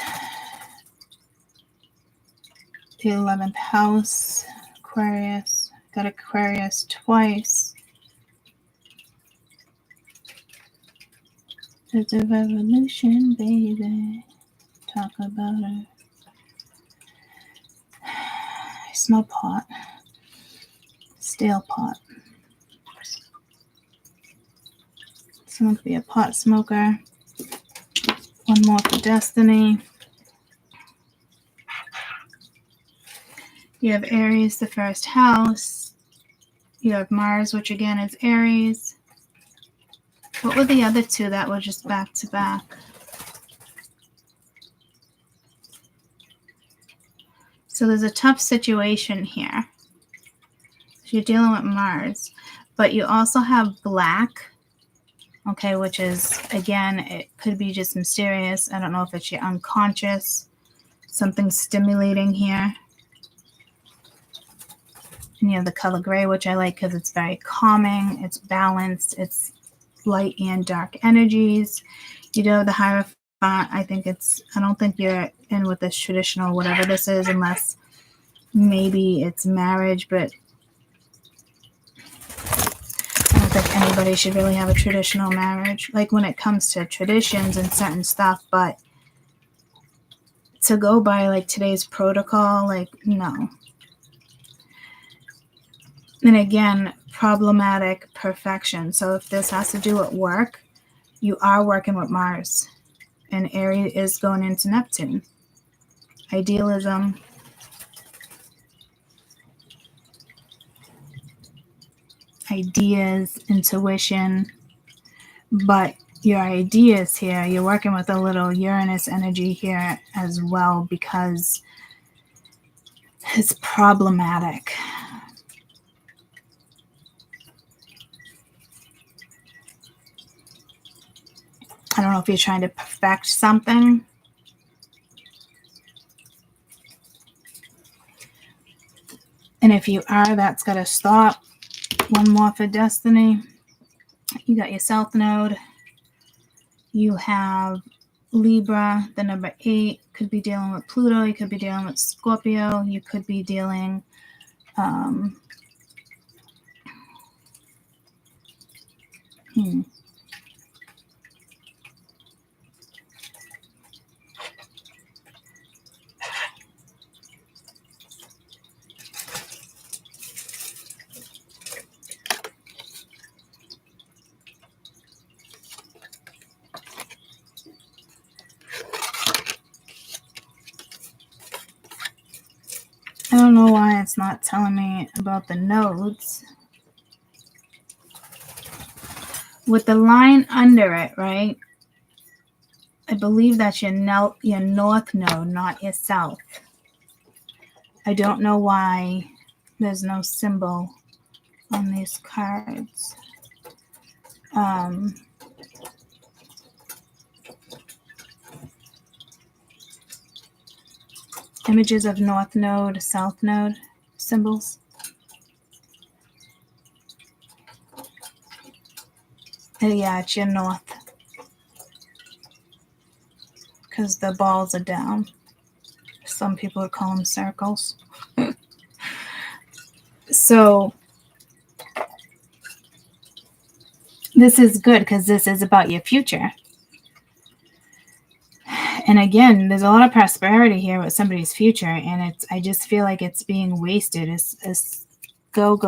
the 11th house, Aquarius. Got Aquarius twice. It's a revolution, baby. Talk about it. I smell pot. Stale pot. Someone could be a pot smoker. One more for destiny. You have Aries, the first house. You have Mars, which again is Aries. What were the other two that were just back to back? So there's a tough situation here. So you're dealing with Mars, but you also have Black, okay, which is, again, it could be just mysterious. I don't know if it's your unconscious, something stimulating here. And you have the color gray, which I like because it's very calming, it's balanced, it's light and dark energies. You do have the Hierophant. I don't think you're in with this traditional whatever this is, unless maybe it's marriage, but I don't think anybody should really have a traditional marriage, like when it comes to traditions and certain stuff. But to go by like today's protocol, like, no. And again, problematic perfection. So if this has to do with work, you are working with Mars. And Aries is going into Neptune. Idealism. Ideas, intuition. But your ideas here, you're working with a little Uranus energy here as well, because it's problematic. I don't know if you're trying to perfect something. And if you are, that's got to stop. One more for destiny. You got your South Node. You have Libra, the number 8. Could be dealing with Pluto. You could be dealing with Scorpio. You could be dealing I don't know why it's not telling me about the nodes. With the line under it, right? I believe that's your north node, not your south. I don't know why there's no symbol on these cards. Images of north node, south node symbols. Yeah, it's your north. Because the balls are down. Some people would call them circles. So this is good because this is about your future. And again, there's a lot of prosperity here with somebody's future, and I just feel like it's being wasted. It's go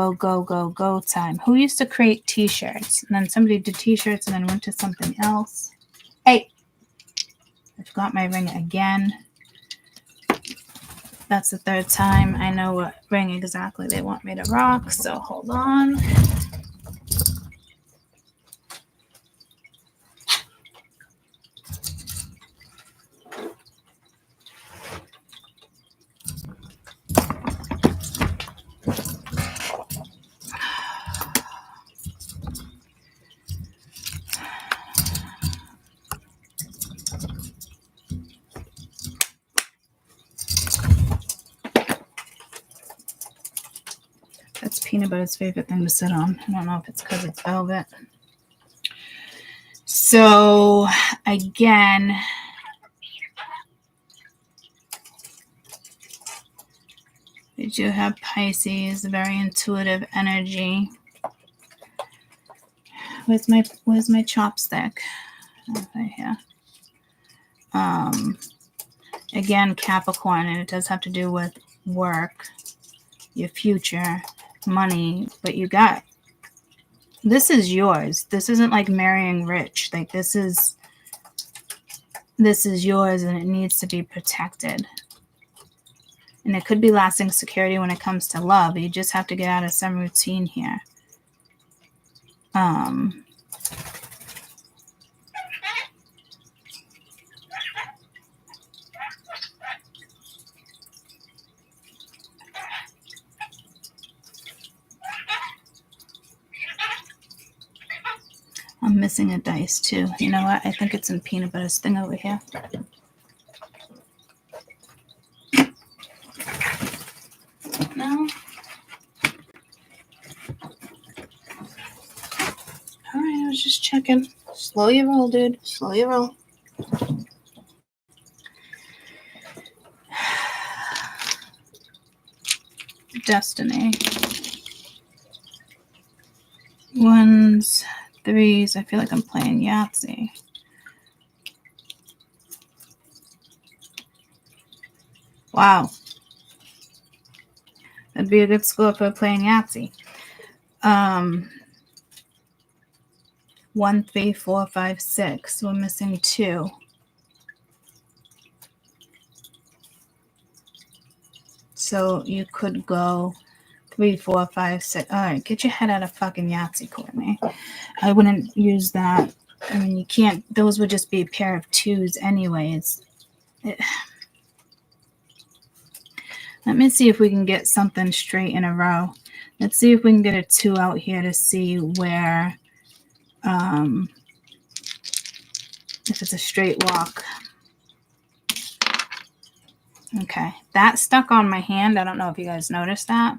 time. Who used to create t-shirts? And then somebody did t-shirts and then went to something else. Hey, I forgot my ring again. That's the third time. I know what ring exactly they want me to rock, so hold on. That's peanut butter's favorite thing to sit on. I don't know if it's because it's velvet. So, again, we do have Pisces, very intuitive energy. Where's my chopstick? Right here. Again, Capricorn, and it does have to do with work, your future, money, but this is yours. This isn't like marrying rich. Like this is yours and it needs to be protected. And it could be lasting security when it comes to love. You just have to get out of some routine here. I'm missing a dice too. You know what? I think it's in peanut butter's thing over here. No? Alright, I was just checking. Slow your roll, dude. Slow your roll. Destiny. 1s, 3s. I feel like I'm playing Yahtzee. Wow. That'd be a good score for playing Yahtzee. 1, 3, 4, 5, 6. We're missing 2. So you could go 3, 4, 5, 6. All right, get your head out of fucking Yahtzee, Courtney. I wouldn't use that. I mean, you can't. Those would just be a pair of 2s anyways. Let me see if we can get something straight in a row. Let's see if we can get a 2 out here to see where, if it's a straight walk. Okay, that stuck on my hand. I don't know if you guys noticed that.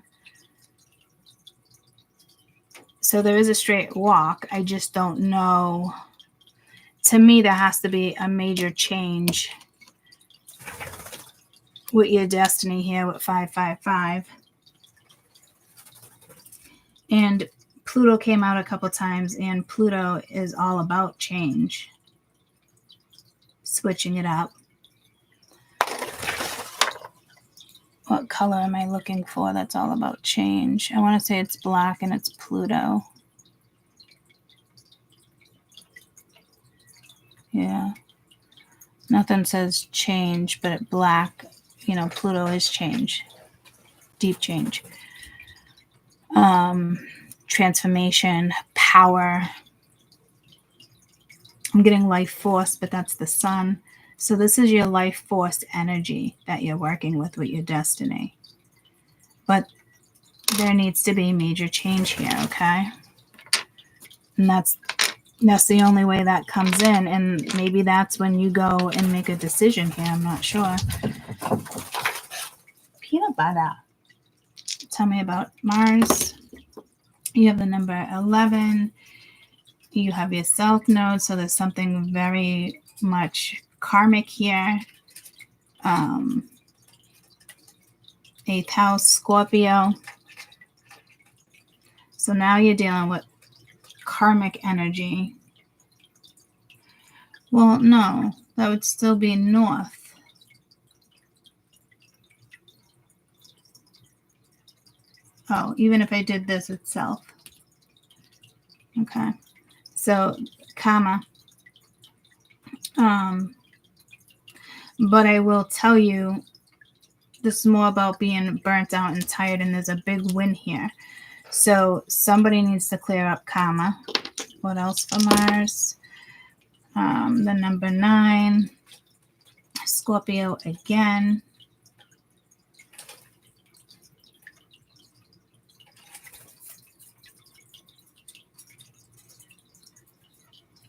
So there is a straight walk. I just don't know. To me, there has to be a major change with your destiny here with 555. And Pluto came out a couple times, and Pluto is all about change. Switching it up. What color am I looking for? That's all about change. I want to say it's black and it's Pluto. Yeah. Nothing says change, but black, Pluto is change. deep change. Transformation, power. I'm getting life force, but that's the sun. So this is your life force energy that you're working with your destiny. But there needs to be major change here, okay? And that's the only way that comes in. And maybe that's when you go and make a decision here. I'm not sure. Peanut butter. Tell me about Mars. You have the number 11. You have your South Node. So there's something very much karmic here. 8th house, Scorpio. So now you're dealing with karmic energy. Well, no, that would still be North. Oh, even if I did this itself. Okay. So, karma. But I will tell you, this is more about being burnt out and tired, and there's a big win here. So somebody needs to clear up karma. What else for Mars? The number 9. Scorpio again.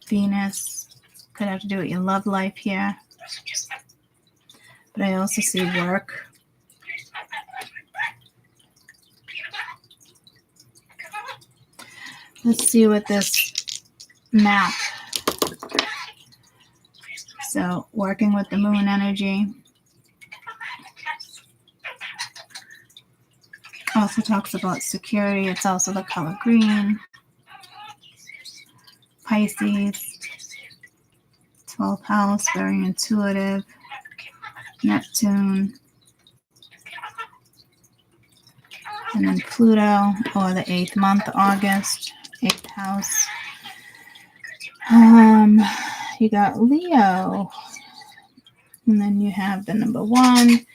Venus. Could have to do with your love life here. But I also see work. Let's see what this map. So working with the moon energy. Also talks about security. It's also the color green. Pisces. 12th house, very intuitive. Neptune. And then Pluto, or the 8th month, August. 8th house. You got Leo. And then you have the number 1.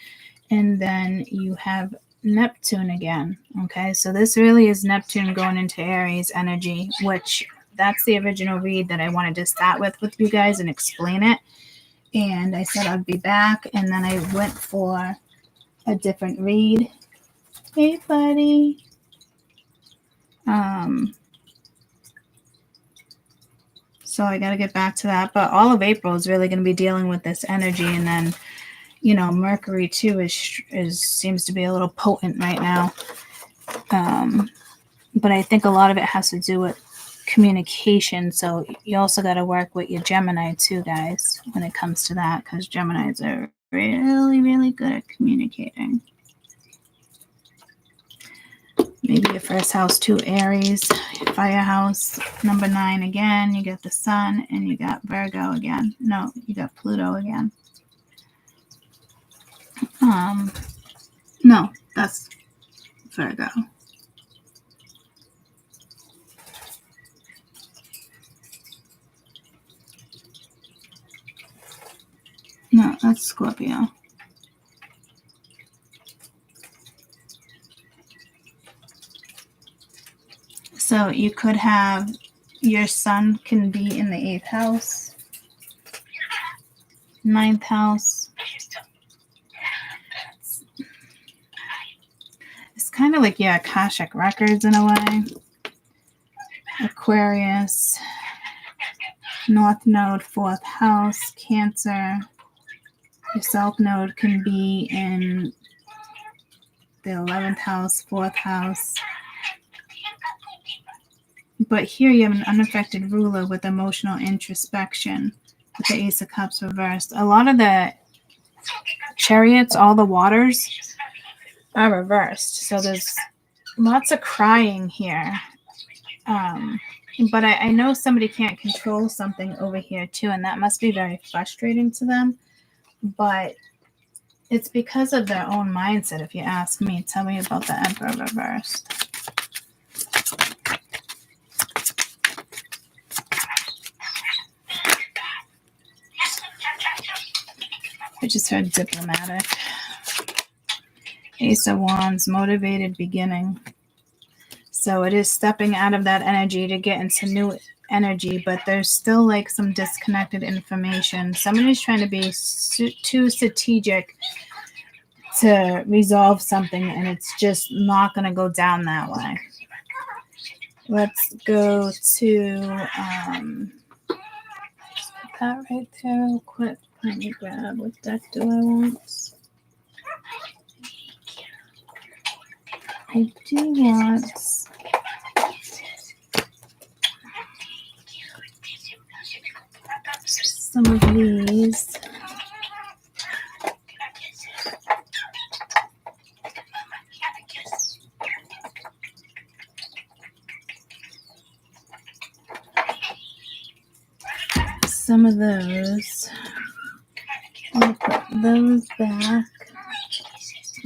And then you have Neptune again. Okay, so this really is Neptune going into Aries energy, which that's the original read that I wanted to start with you guys and explain it. And I said I'd be back. And then I went for a different read. Hey, buddy. So I got to get back to that. But all of April is really going to be dealing with this energy. And then, you know, Mercury too is seems to be a little potent right now. But I think a lot of it has to do with communication. So you also got to work with your Gemini too, guys, when it comes to that, because Geminis are really, really good at communicating. Maybe your first house too, Aries, fire house, number 9 again. You got the sun and you got Virgo again. No, you got Pluto again. No, that's Virgo. No, that's Scorpio. So you could have your sun can be in the 8th house, 9th house. It's kind of like, yeah, Akashic records in a way. Aquarius, North Node, 4th house, Cancer. Your South Node can be in the 11th house, 4th house. But here you have an unaffected ruler with emotional introspection with the Ace of Cups reversed. A lot of the chariots, all the waters are reversed. So there's lots of crying here. But I know somebody can't control something over here too, and that must be very frustrating to them. But it's because of their own mindset, if you ask me. Tell me about the Emperor reversed. I just heard diplomatic. Ace of Wands, motivated beginning. So it is stepping out of that energy to get into new energy, but there's still like some disconnected information. Somebody's trying to be too strategic to resolve something, and it's just not going to go down that way. Let's go to put that right there real quick. Let me grab what deck do I want. I do want some of these. Some of those. I'll put those back.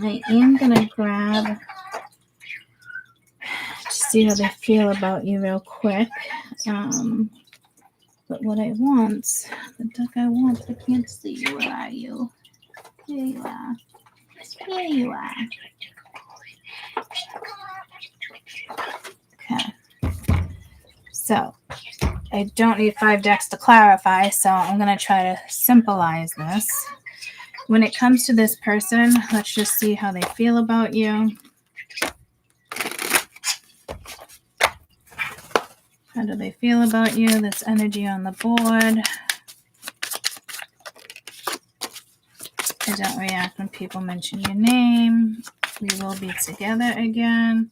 I am going to grab to see how they feel about you real quick. But what I want, the deck I want, I can't see you. Where are you? Here you are. Here you are. Okay. So I don't need 5 decks to clarify, so I'm going to try to symbolize this. When it comes to this person, let's just see how they feel about you. How do they feel about you? This energy on the board. I don't react when people mention your name. We will be together again.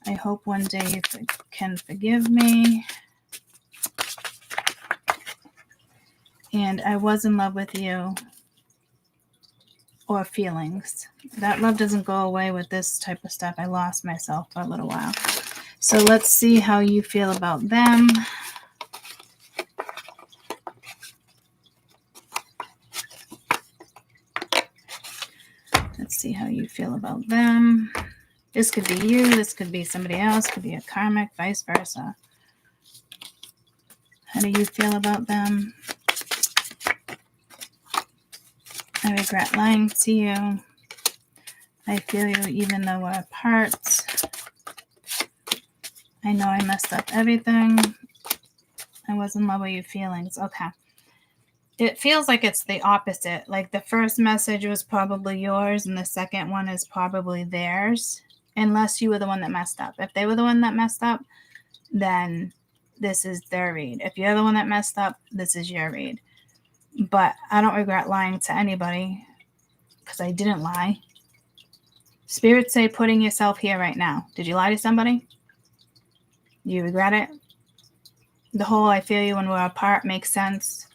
I hope one day you can forgive me. And I was in love with you. Or feelings. That love doesn't go away with this type of stuff. I lost myself for a little while. So let's see how you feel about them. Let's see how you feel about them. This could be you. This could be somebody else. Could be a karmic, vice versa. How do you feel about them? I regret lying to you. I feel you even though we're apart. I know I messed up everything. I was in love with your feelings. Okay. It feels like it's the opposite. Like the first message was probably yours and the second one is probably theirs. Unless you were the one that messed up. If they were the one that messed up, then this is their read. If you're the one that messed up, this is your read. But I don't regret lying to anybody because I didn't lie. Spirits say putting yourself here right now. Did you lie to somebody? Do you regret it? The whole I feel you when we're apart makes sense.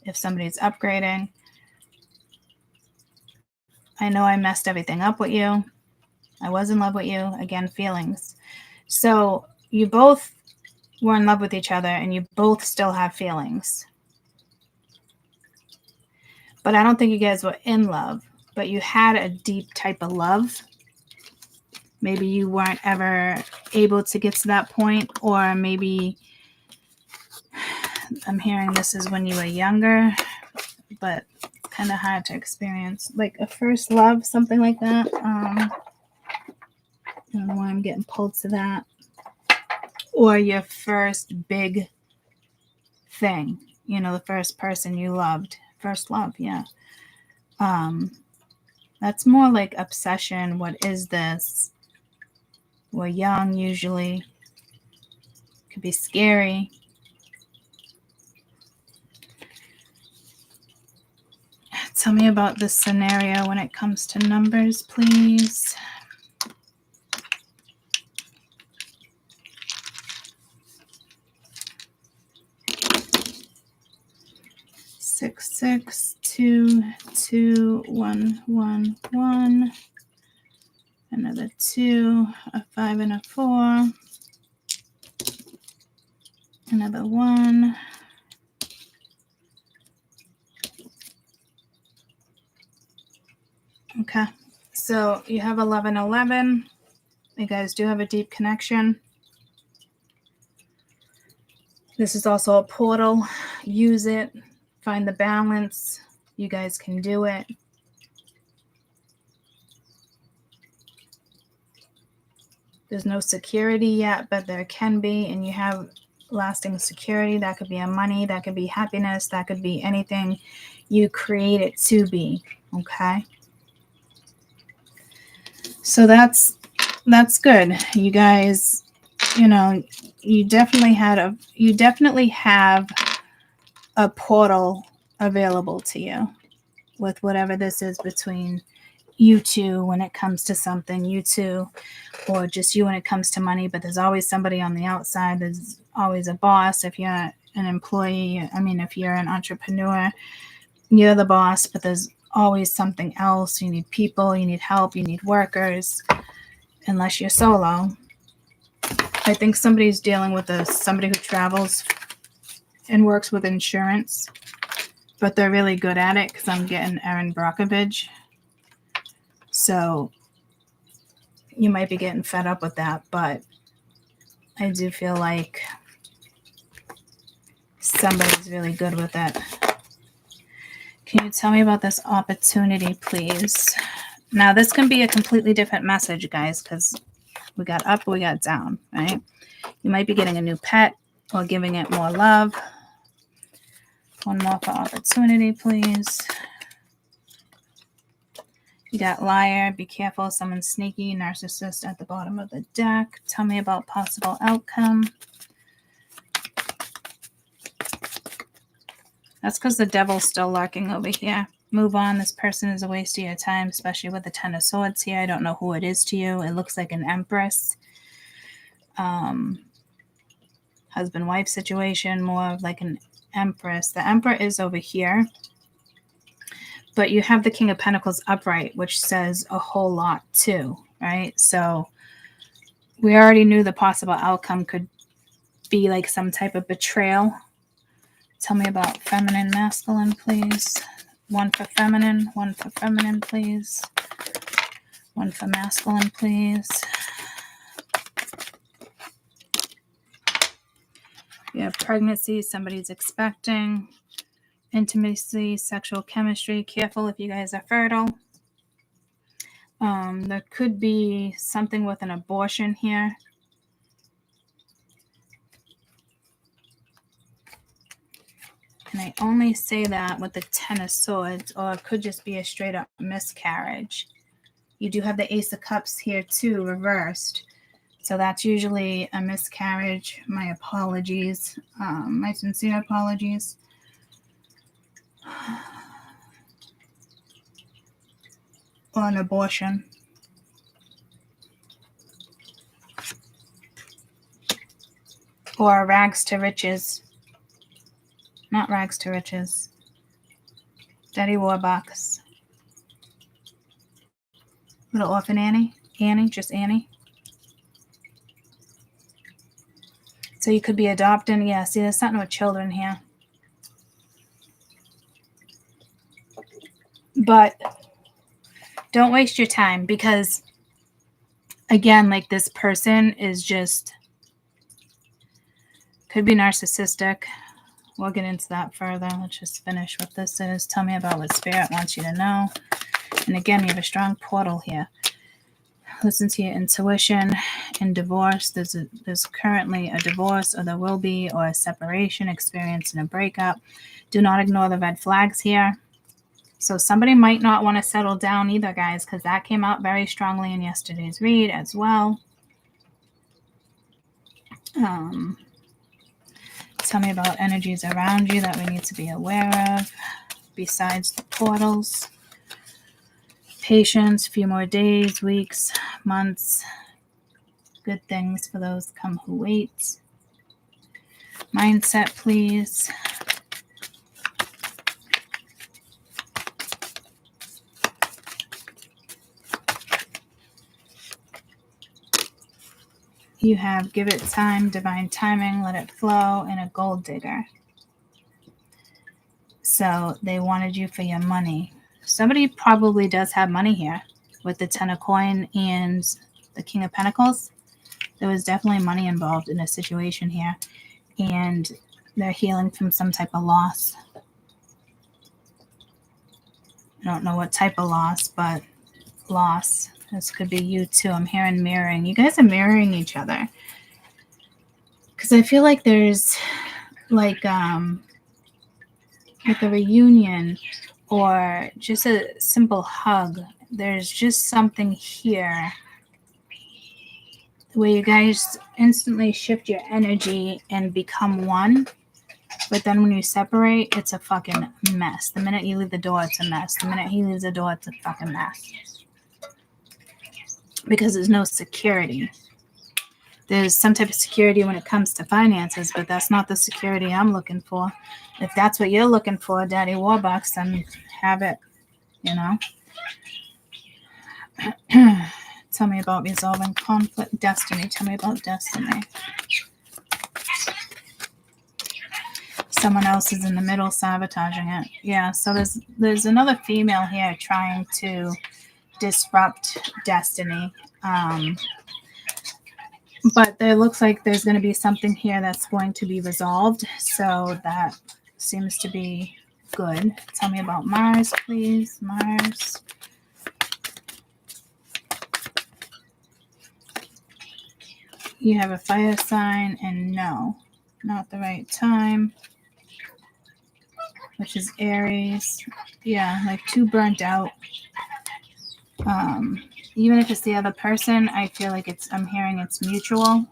If somebody's upgrading. I know I messed everything up with you. I was in love with you. Again, feelings. So you both were in love with each other and you both still have feelings. But I don't think you guys were in love, but you had a deep type of love. Maybe you weren't ever able to get to that point, or maybe I'm hearing this is when you were younger, but kind of hard to experience. Like a first love, something like that. I don't know why I'm getting pulled to that. Or your first big thing, you know, the first person you loved. First love, yeah. That's more like obsession. What is this? We're young usually. Could be scary. Tell me about this scenario when it comes to numbers, please. Six, 6, 2, 2, 1, 1, 1. Another 2, a 5 and a 4. Another 1. Okay, so you have 11, 11. You guys do have a deep connection. This is also a portal. Use it. Find the balance. You guys can do it. There's no security yet, but there can be, and you have lasting security. That could be a money, that could be happiness, that could be anything you create it to be. Okay. So that's good. You guys, you know, you definitely have a portal available to you with whatever this is between you two when it comes to something, you two, or just you when it comes to money. But there's always somebody on the outside. There's always a boss. If you're an employee, if you're an entrepreneur, you're the boss, but there's always something else. You need people, you need help, you need workers, unless you're solo. I think somebody's dealing with somebody who travels and works with insurance, but they're really good at it because I'm getting Erin Brockovich. So you might be getting fed up with that, but I do feel like somebody's really good with it. Can you tell me about this opportunity, please? Now, this can be a completely different message, guys, because we got up, we got down, right? You might be getting a new pet or giving it more love. One more for opportunity, please. You got liar, be careful, someone sneaky, narcissist at the bottom of the deck. Tell me about possible outcome. That's because the devil's still lurking over here. Move on. This person is a waste of your time, especially with the Ten of Swords here. I don't know who it is to you. It looks like an Empress. Husband-wife situation, more of like an Empress. The Emperor is over here. But you have the King of Pentacles upright, which says a whole lot too, right? So we already knew the possible outcome could be like some type of betrayal. Tell me about feminine, masculine, please. One for feminine, please. One for masculine, please. You have pregnancy, somebody's expecting. Intimacy, sexual chemistry. Careful if you guys are fertile. There could be something with an abortion here. And I only say that with the Ten of Swords, or it could just be a straight up miscarriage. You do have the Ace of Cups here too, reversed. So that's usually a miscarriage. My apologies. My sincere apologies. Or an abortion. Or rags to riches. Not rags to riches. Daddy Warbucks. Little orphan Annie. Annie, just Annie. So you could be adopting. Yeah, see, there's something with children here. But don't waste your time because, again, like this person is just, could be narcissistic. We'll get into that further. Let's just finish what this is. Tell me about what Spirit wants you to know. And again, you have a strong portal here. Listen to your intuition. In divorce, there's currently a divorce, or there will be, or a separation, experiencing a breakup. Do not ignore the red flags here. So somebody might not want to settle down either, guys, because that came out very strongly in yesterday's read as well. Tell me about energies around you that we need to be aware of besides the portals. Patience, few more days, weeks, months. Good things for those come who wait. Mindset, please. You have give it time, divine timing, let it flow, and a gold digger. So they wanted you for your money. Somebody probably does have money here with the Ten of Coin and the King of Pentacles. There was definitely money involved in a situation here. And they're healing from some type of loss. I don't know what type of loss, but loss. This could be you too. I'm hearing mirroring. You guys are mirroring each other. Because I feel like there's like a reunion or just a simple hug. There's just something here where you guys instantly shift your energy and become one. But then when you separate, it's a fucking mess. The minute you leave the door, it's a mess. The minute he leaves the door, it's a fucking mess. Because there's no security. There's some type of security when it comes to finances, but that's not the security I'm looking for. If that's what you're looking for, Daddy Warbucks, then have it, you know. Tell me about resolving conflict. Destiny. Tell me about destiny. Someone else is in the middle sabotaging it. Yeah, so there's another female here trying to disrupt destiny. But there looks like there's going to be something here that's going to be resolved. So that seems to be good. Tell me about Mars, please. Mars. You have a fire sign and no, not the right time, which is Aries. Yeah, like too burnt out. Even if it's the other person, I feel like I'm hearing it's mutual.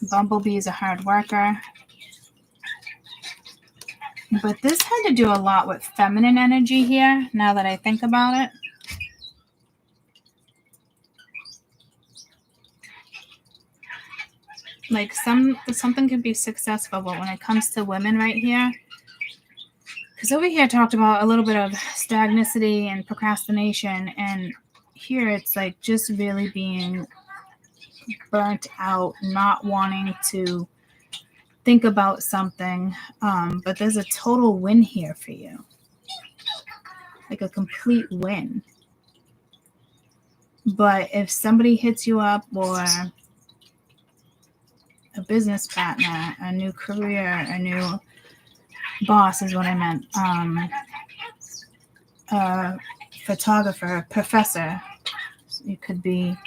Bumblebee is a hard worker. But this had to do a lot with feminine energy here, now that I think about it. Like something could be successful, but when it comes to women right here, because over here talked about a little bit of stagnicity and procrastination, and here it's like just really being burnt out, not wanting to think about something. But there's a total win here for you, like a complete win. But if somebody hits you up, or a business partner, a new career, a new boss is what I meant. Photographer, professor. You could be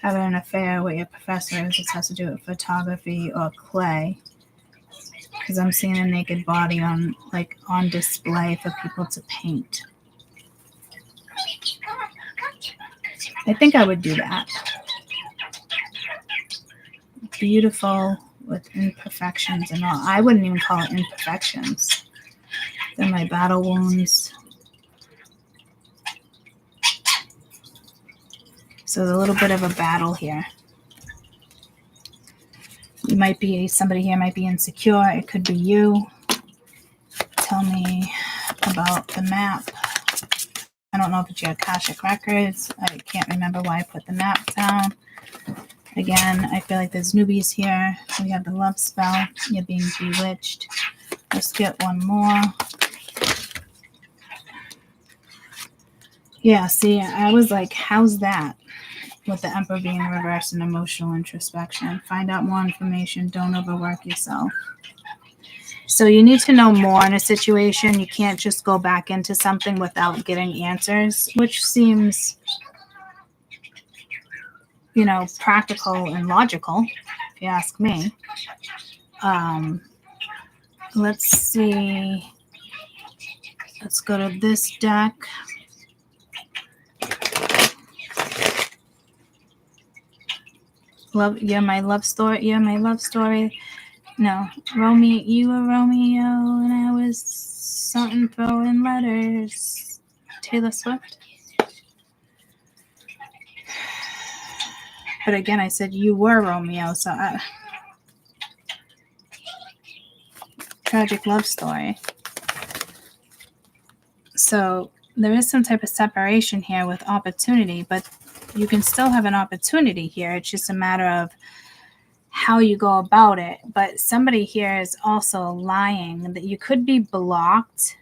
having an affair with your professor. This has to do with photography or clay. Because I'm seeing a naked body on display for people to paint. I think I would do that. Beautiful with imperfections and all. I wouldn't even call it imperfections. They're my battle wounds. So there's a little bit of a battle here. Somebody here might be insecure. It could be you. Tell me about the map. I don't know if it's your Akashic Records. I can't remember why I put the map down. Again, I feel like there's newbies here. We have the love spell. You're being bewitched. Let's get one more. Yeah, see, I was like, how's that? With the Emperor being reversed in emotional introspection. Find out more information. Don't overwork yourself. So you need to know more in a situation. You can't just go back into something without getting answers, which seems, practical and logical, if you ask me. Let's see. Let's go to this deck. You're my love story. You're my love story. No, Romeo. You were Romeo, and I was something throwing letters. Taylor Swift. But again, I said you were Romeo, so tragic love story. So there is some type of separation here with opportunity, but you can still have an opportunity here. It's just a matter of how you go about it. But somebody here is also lying, that you could be blocked,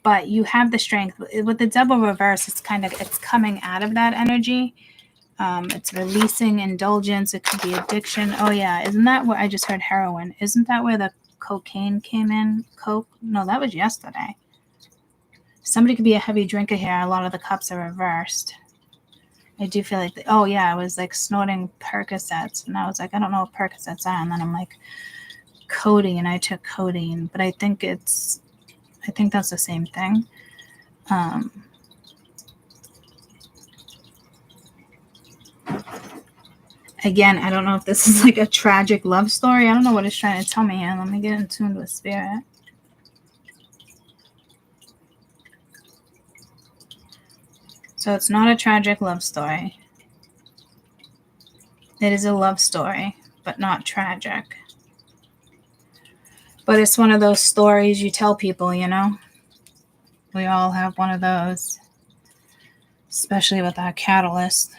but you have the strength. With the double reverse, it's coming out of that energy. It's releasing indulgence. It could be addiction. Oh yeah, isn't that where I just heard heroin? Isn't that where the cocaine came in? Coke? No, that was yesterday. Somebody could be a heavy drinker here. A lot of the cups are reversed. I do feel like, oh yeah, I was like snorting Percocets, and I was like, I don't know what Percocets are, and then I'm like, codeine, and I took codeine, but I think that's the same thing. Again, I don't know if this is like a tragic love story. I don't know what it's trying to tell me here. Let me get in tune with spirit. So it's not a tragic love story. It is a love story, but not tragic. But it's one of those stories you tell people, you know? We all have one of those, especially with our catalyst.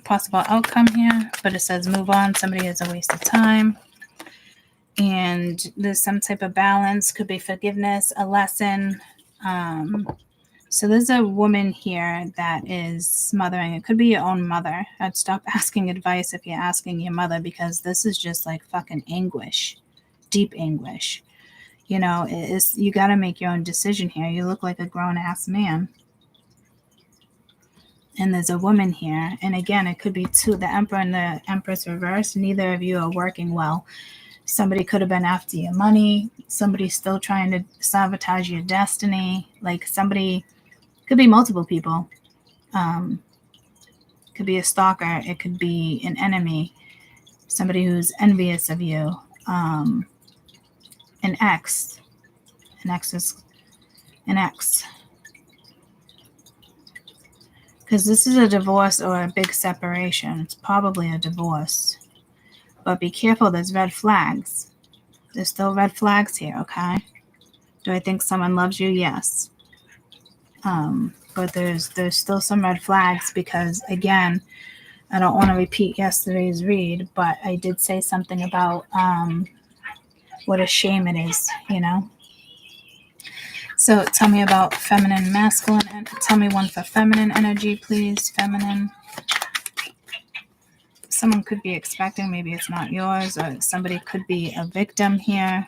Possible outcome here, but it says move on. Somebody has a waste of time. And there's some type of balance. Could be forgiveness, a lesson. So there's a woman here that is smothering. It could be your own mother. I'd stop asking advice if you're asking your mother, because this is just like fucking anguish, deep anguish. You know, you got to make your own decision here. You look like a grown-ass man. And there's a woman here. And again, it could be two, the Emperor and the Empress reversed. Neither of you are working well. Somebody could have been after your money. Somebody's still trying to sabotage your destiny. Like somebody, could be multiple people. Could be a stalker. It could be an enemy. Somebody who's envious of you. An ex. An ex is an ex. Because this is a divorce or a big separation. It's probably a divorce. But be careful, there's red flags. There's still red flags here, okay? Do I think someone loves you? Yes. But there's still some red flags because, again, I don't want to repeat yesterday's read, but I did say something about what a shame it is, you know? So tell me about feminine, masculine, and tell me one for feminine energy, please. Feminine. Someone could be expecting, maybe it's not yours, or somebody could be a victim here.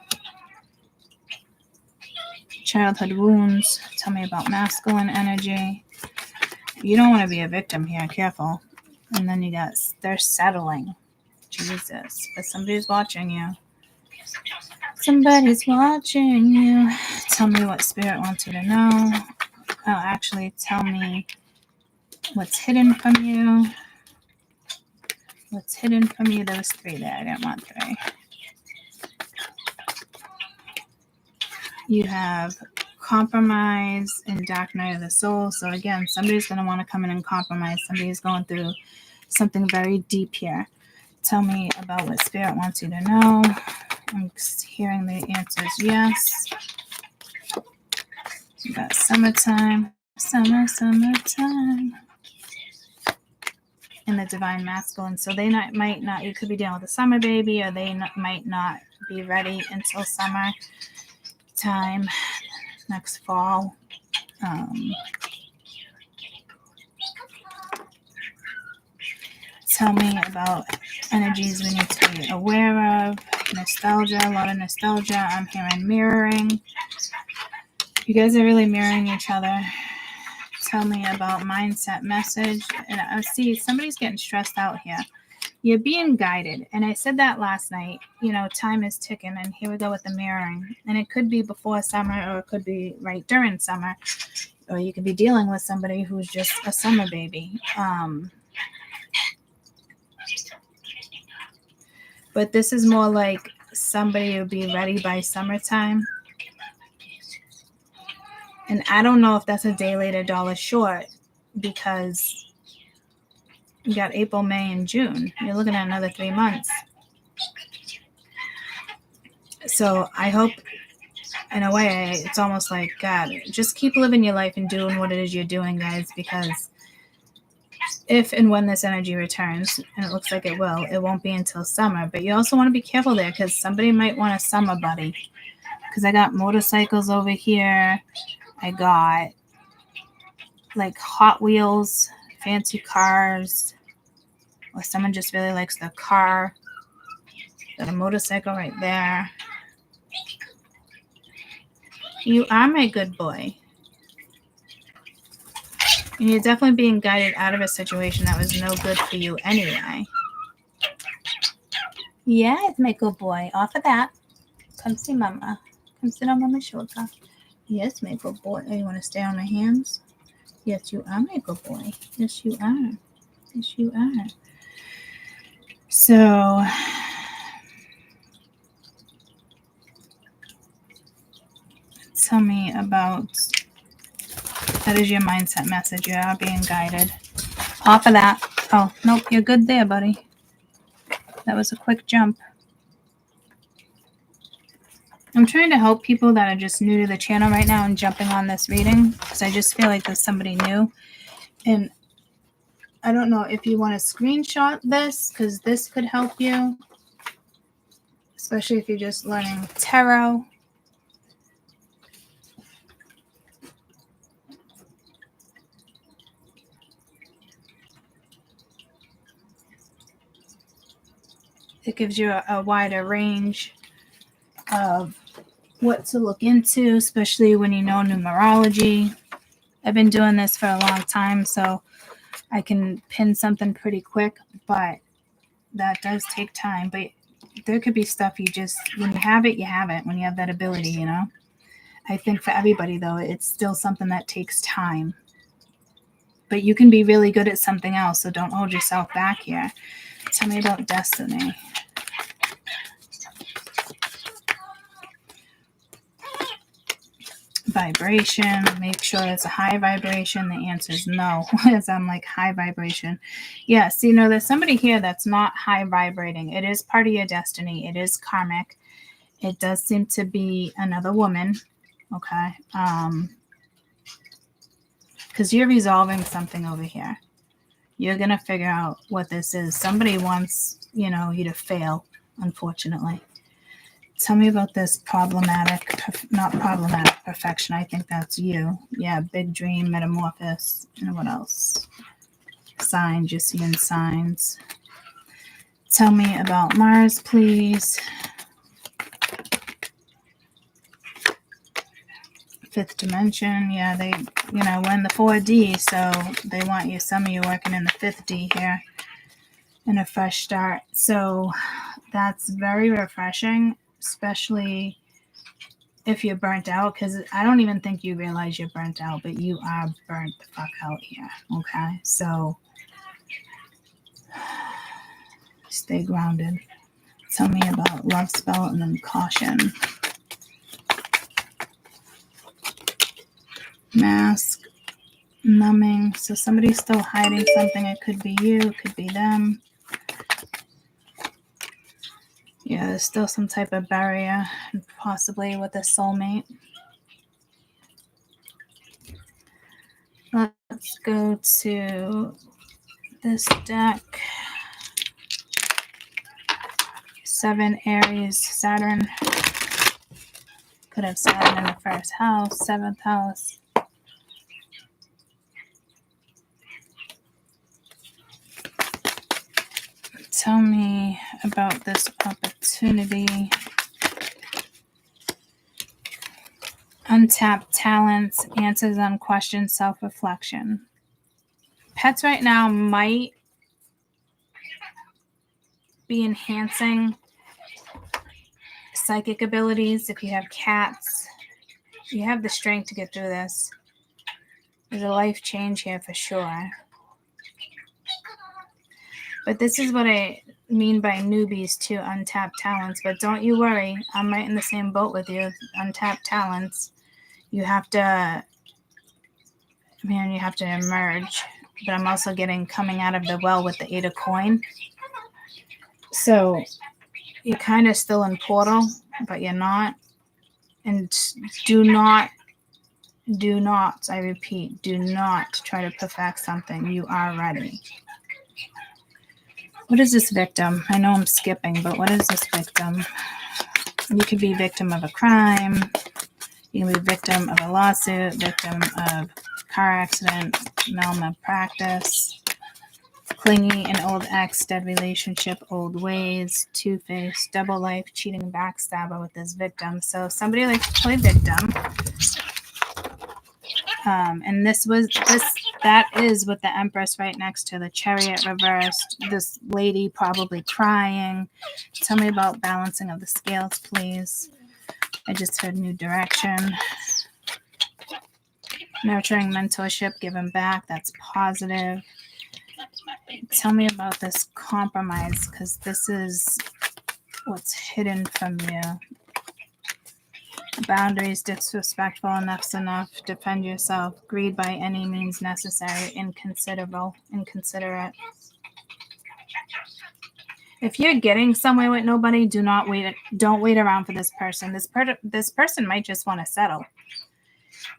Childhood wounds. Tell me about masculine energy. You don't want to be a victim here. Careful. And then you got, they're settling. Jesus. But somebody's watching you. Somebody's watching you. Tell me what spirit wants you to know. Oh, actually, tell me what's hidden from you. What's hidden from you? There was 3 there. I didn't want 3. You have compromise and dark night of the soul. So again, somebody's going to want to come in and compromise. Somebody's going through something very deep here. Tell me about what spirit wants you to know. I'm hearing the answers yes. You got summertime. Summertime. And the divine masculine. So they might not, you could be dealing with a summer baby, or they might not be ready until summer time, next fall. Tell me about energies we need to be aware of. Nostalgia, a lot of nostalgia. I'm hearing mirroring. You guys are really mirroring each other. Tell me about mindset message. And I see somebody's getting stressed out here. You're being guided. And I said that last night. You know, time is ticking. And here we go with the mirroring. And it could be before summer, or it could be right during summer. Or you could be dealing with somebody who's just a summer baby. But this is more like somebody will be ready by summertime. And I don't know if that's a day late or dollar short, because you got April, May, and June. You're looking at another 3 months. So I hope, in a way, it's almost like, God, just keep living your life and doing what it is you're doing, guys, because if and when this energy returns, and it looks like it will, it won't be until summer. But you also want to be careful there, because somebody might want a summer buddy. Because I got motorcycles over here. I got like Hot Wheels, fancy cars, or someone just really likes the car. Got a motorcycle right there. You are my good boy. And you're definitely being guided out of a situation that was no good for you anyway. Yes, my good boy. Off of that. Come see Mama. Come sit on Mama's shoulder. Yes, my good boy. Oh, you want to stay on my hands? Yes, you are, my good boy. Yes, you are. Yes, you are. So, tell me about, that is your mindset message. You are being guided. Off of that. Oh, nope, you're good there, buddy. That was a quick jump. I'm trying to help people that are just new to the channel right now and jumping on this reading because I just feel like there's somebody new. And I don't know if you want to screenshot this because this could help you, especially if you're just learning tarot. It gives you a wider range of what to look into, especially when you know numerology. I've been doing this for a long time, so I can pin something pretty quick, but that does take time. But there could be stuff you just, when you have it, you have it. When you have that ability, you know. I think for everybody, though, it's still something that takes time. But you can be really good at something else, so don't hold yourself back here. Tell me about destiny. Vibration. Make sure it's a high vibration. The answer is no. As I'm like, high vibration. Yes, you know, there's somebody here that's not high vibrating. It is part of your destiny. It is karmic. It does seem to be another woman. Okay. Because you're resolving something over here. You're going to figure out what this is. Somebody wants, you know, you to fail, unfortunately. Tell me about this problematic, not problematic perfection. I think that's you. Yeah, big dream, metamorphosis. And what else? Signs, you're seeing signs. Tell me about Mars, please. Fifth dimension. Yeah, they, you know, we're in the 4D, so they want you, some of you working in the 5th D here. And a fresh start. So that's very refreshing. Especially if you're burnt out, because I don't even think you realize you're burnt out, but you are burnt the fuck out here. Okay, so stay grounded. Tell me about love spell and then caution. Mask, numbing. So somebody's still hiding something. It could be you, it could be them. Yeah, there's still some type of barrier, possibly with a soulmate. Let's go to this deck. 7 Aries, Saturn. Could have Saturn in the 1st house, 7th house. Tell me about this opportunity. Untapped talents, answers on questions, self-reflection. Pets right now might be enhancing psychic abilities. If you have cats, you have the strength to get through this. There's a life change here for sure. But this is what I mean by newbies to untapped talents. But don't you worry. I'm right in the same boat with you. Untapped talents. You have to, man, you have to emerge. But I'm also getting coming out of the well with the 8 of coin. So you're kind of still in portal, but you're not. And do not, I repeat, do not try to perfect something. You are ready. What is this victim? I know I'm skipping, but what is this victim? You could be victim of a crime. You can be victim of a lawsuit, victim of car accident, malpractice, clingy, an old ex, dead relationship, old ways, two-faced, double life, cheating, backstabber with this victim. So somebody likes to play victim. And this that is with the Empress right next to the Chariot reversed. This lady probably crying. Tell me about balancing of the scales, please. I just heard new direction. Nurturing mentorship, giving back. That's positive. Tell me about this compromise, because this is what's hidden from you. Boundaries, disrespectful, enough's enough, defend yourself, greed by any means necessary, inconsiderate. If you're getting somewhere with nobody, don't wait around for this person. This person might just want to settle.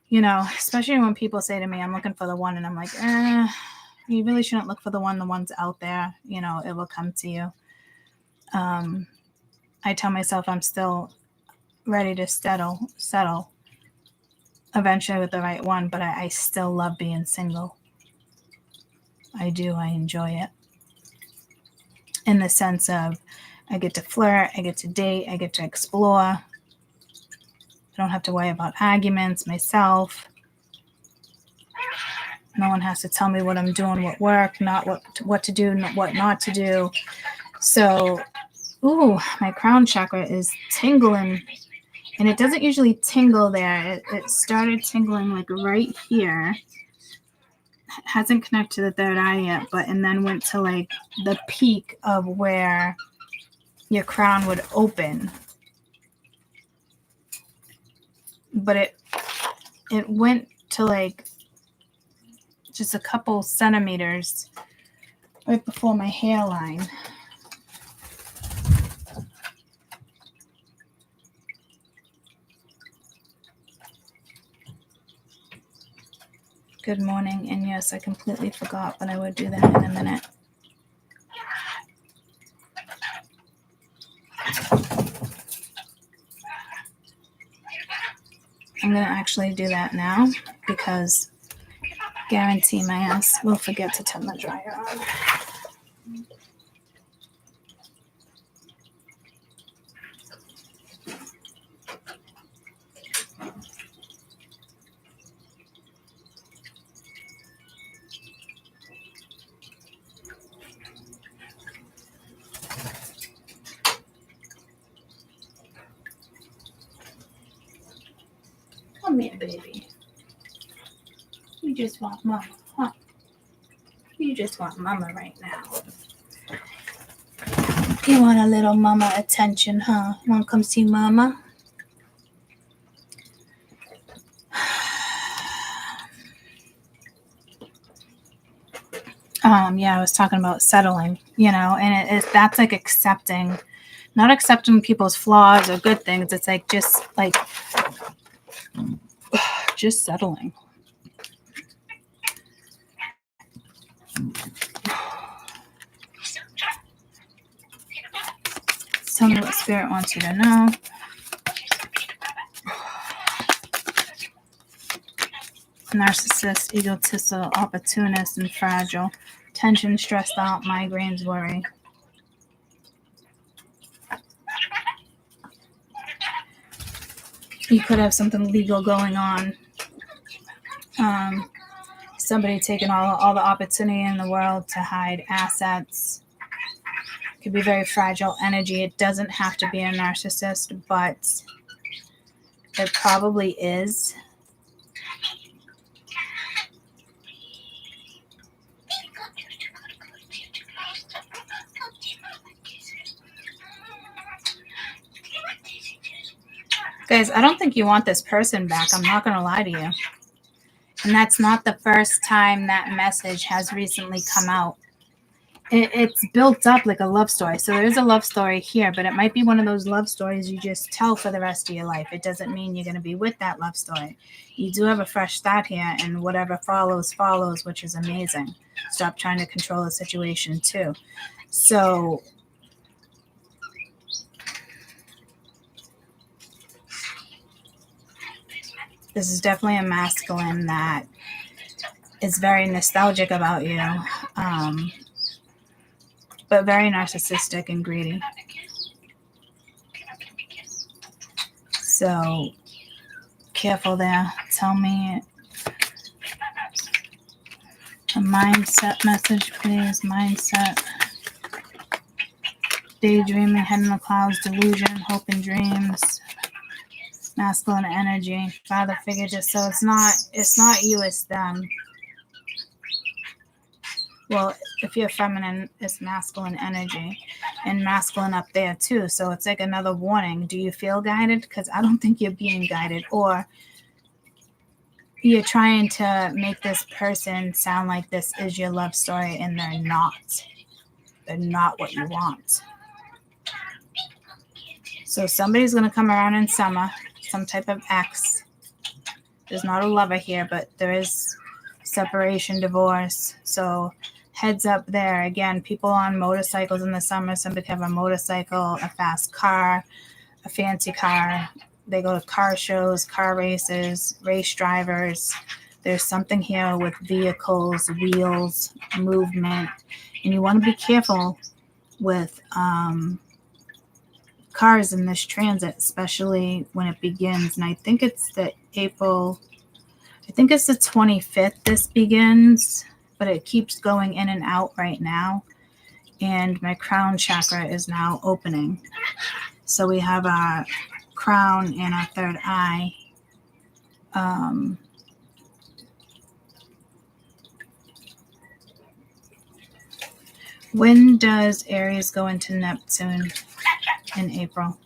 You know, especially when people say to me, I'm looking for the one, and I'm like, you really shouldn't look for the one. The one's out there. You know, it will come to you. I tell myself I'm still ready to settle eventually with the right one, but I still love being single. I do. I enjoy it. In the sense of I get to flirt, I get to date, I get to explore. I don't have to worry about arguments myself. No one has to tell me what I'm doing, what work, not what to do, what not to do. So, my crown chakra is tingling. And it doesn't usually tingle there. It started tingling like right here. Hasn't connected to the third eye yet, and then went to like the peak of where your crown would open. But it went to like just a couple centimeters right before my hairline. Good morning, and yes, I completely forgot, but I would do that in a minute. I'm going to actually do that now because guarantee my ass will forget to turn the dryer on. Come here, baby. You just want mama, huh? You just want mama right now. You want a little mama attention, huh? Want to come see mama? Yeah, I was talking about settling, and that's like accepting, not accepting people's flaws or good things. It's like just settling. Tell me what spirit wants you to know. Narcissist, egotistical, opportunist, and fragile. Tension, stressed out, migraines, worry. You could have something legal going on. Somebody taking all the opportunity in the world to hide assets. It could be very fragile energy. It doesn't have to be a narcissist, but it probably is. Guys, I don't think you want this person back. I'm not going to lie to you. And that's not the first time that message has recently come out. It's built up like a love story. So there's a love story here, but it might be one of those love stories you just tell for the rest of your life. It doesn't mean you're going to be with that love story. You do have a fresh start here, and whatever follows, which is amazing. Stop trying to control the situation too. So this is definitely a masculine that is very nostalgic about you, but very narcissistic and greedy. So careful there. Tell me A mindset message, please. Mindset. Daydreaming, head in the clouds, delusion, hope and dreams. Masculine energy. Father figure, just so it's not you, it's them. Well, if you're feminine, it's masculine energy. And masculine up there too. So it's like another warning. Do you feel guided? Because I don't think you're being guided. Or you're trying to make this person sound like this is your love story, and they're not. They're not what you want. So somebody's going to come around in summer, some type of ex. There's not a lover here, but there is separation, divorce. So heads up there. Again, people on motorcycles in the summer. Somebody could have a motorcycle, a fast car, a fancy car. They go to car shows, car races, race drivers. There's something here with vehicles, wheels, movement. And you want to be careful with cars in this transit, especially when it begins. And I think it's the 25th this begins, but it keeps going in and out right now. And my crown chakra is now opening. So we have our crown and our third eye. When does Aries go into Neptune in April?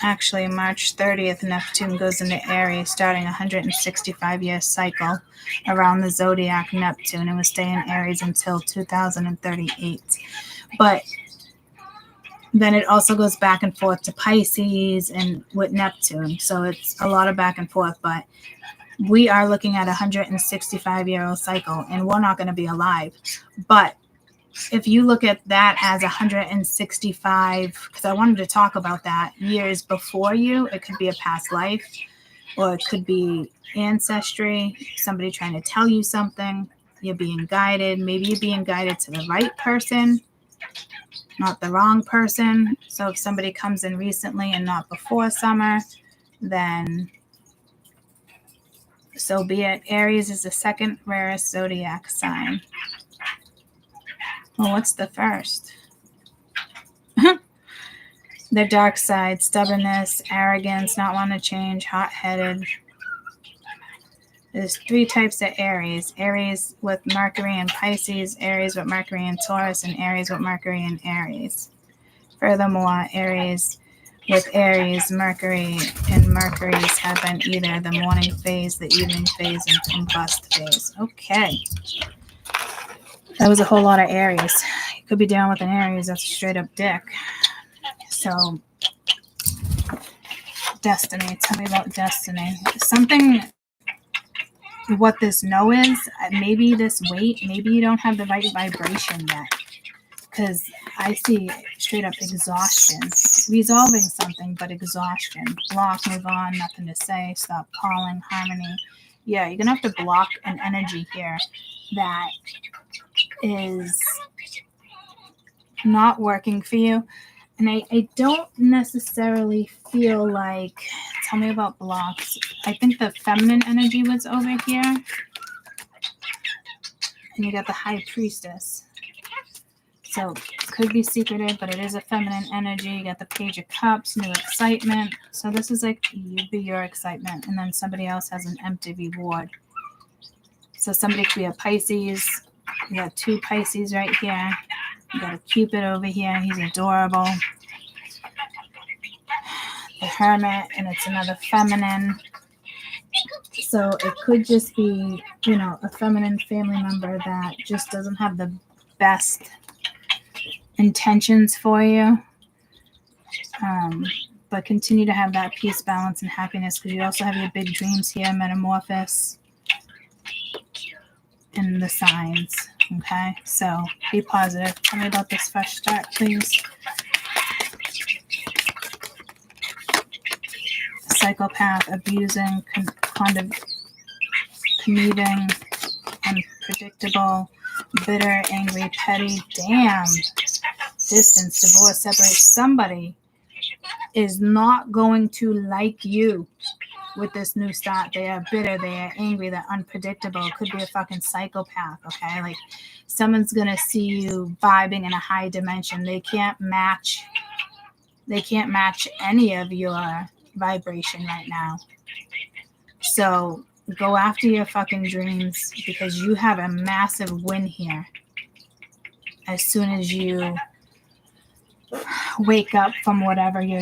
Actually, March 30th, Neptune goes into Aries, starting a 165-year cycle around the zodiac Neptune, and will stay in Aries until 2038. But then it also goes back and forth to Pisces and with Neptune. So it's a lot of back and forth, but we are looking at a 165-year-old cycle, and we're not going to be alive. But if you look at that as 165, because I wanted to talk about that, years before you, it could be a past life, or it could be ancestry, somebody trying to tell you something, you're being guided. Maybe you're being guided to the right person, not the wrong person. So if somebody comes in recently and not before summer, then so be it. Aries is the second rarest zodiac sign. Well, what's the first? The dark side, stubbornness, arrogance, not want to change, hot-headed. There's 3 types of Aries. Aries with Mercury and Pisces, Aries with Mercury and Taurus, and Aries with Mercury and Aries. Furthermore, Aries with Aries, Mercury, and Mercury's have been either the morning phase, the evening phase, and combust phase. Okay. That was a whole lot of Aries. You could be down with an Aries. That's a straight up dick. So, destiny. Tell me about destiny. Something, what this no is, maybe this weight, maybe you don't have the right vibration yet. Because I see straight up exhaustion. Resolving something, but exhaustion. Block, move on, nothing to say, stop calling, harmony. Yeah, you're going to have to block an energy here that is not working for you. And I don't necessarily feel like, tell me about blocks. I think the feminine energy was over here. And you got the high priestess. So could be secretive, but it is a feminine energy. You got the Page of Cups, new excitement. So this is like you be your excitement, and then somebody else has an empty reward. So somebody could be a Pisces. You got 2 Pisces right here. You got a Cupid over here. He's adorable. The Hermit, and it's another feminine. So it could just be, a feminine family member that just doesn't have the best intentions for you, but continue to have that peace, balance, and happiness, because you also have your big dreams here, metamorphosis, in the signs. Okay, so be positive. Tell me about this fresh start, please. Psychopath, abusing, conniving, unpredictable, bitter, angry, petty. Damn. Distance, divorce, separate. Somebody is not going to like you. with this new start. They are bitter, they are angry, they're unpredictable. It could be a fucking psychopath, okay? Like someone's gonna see you vibing in a high dimension. They can't match any of your vibration right now. So go after your fucking dreams because you have a massive win here. As soon as you wake up from whatever you're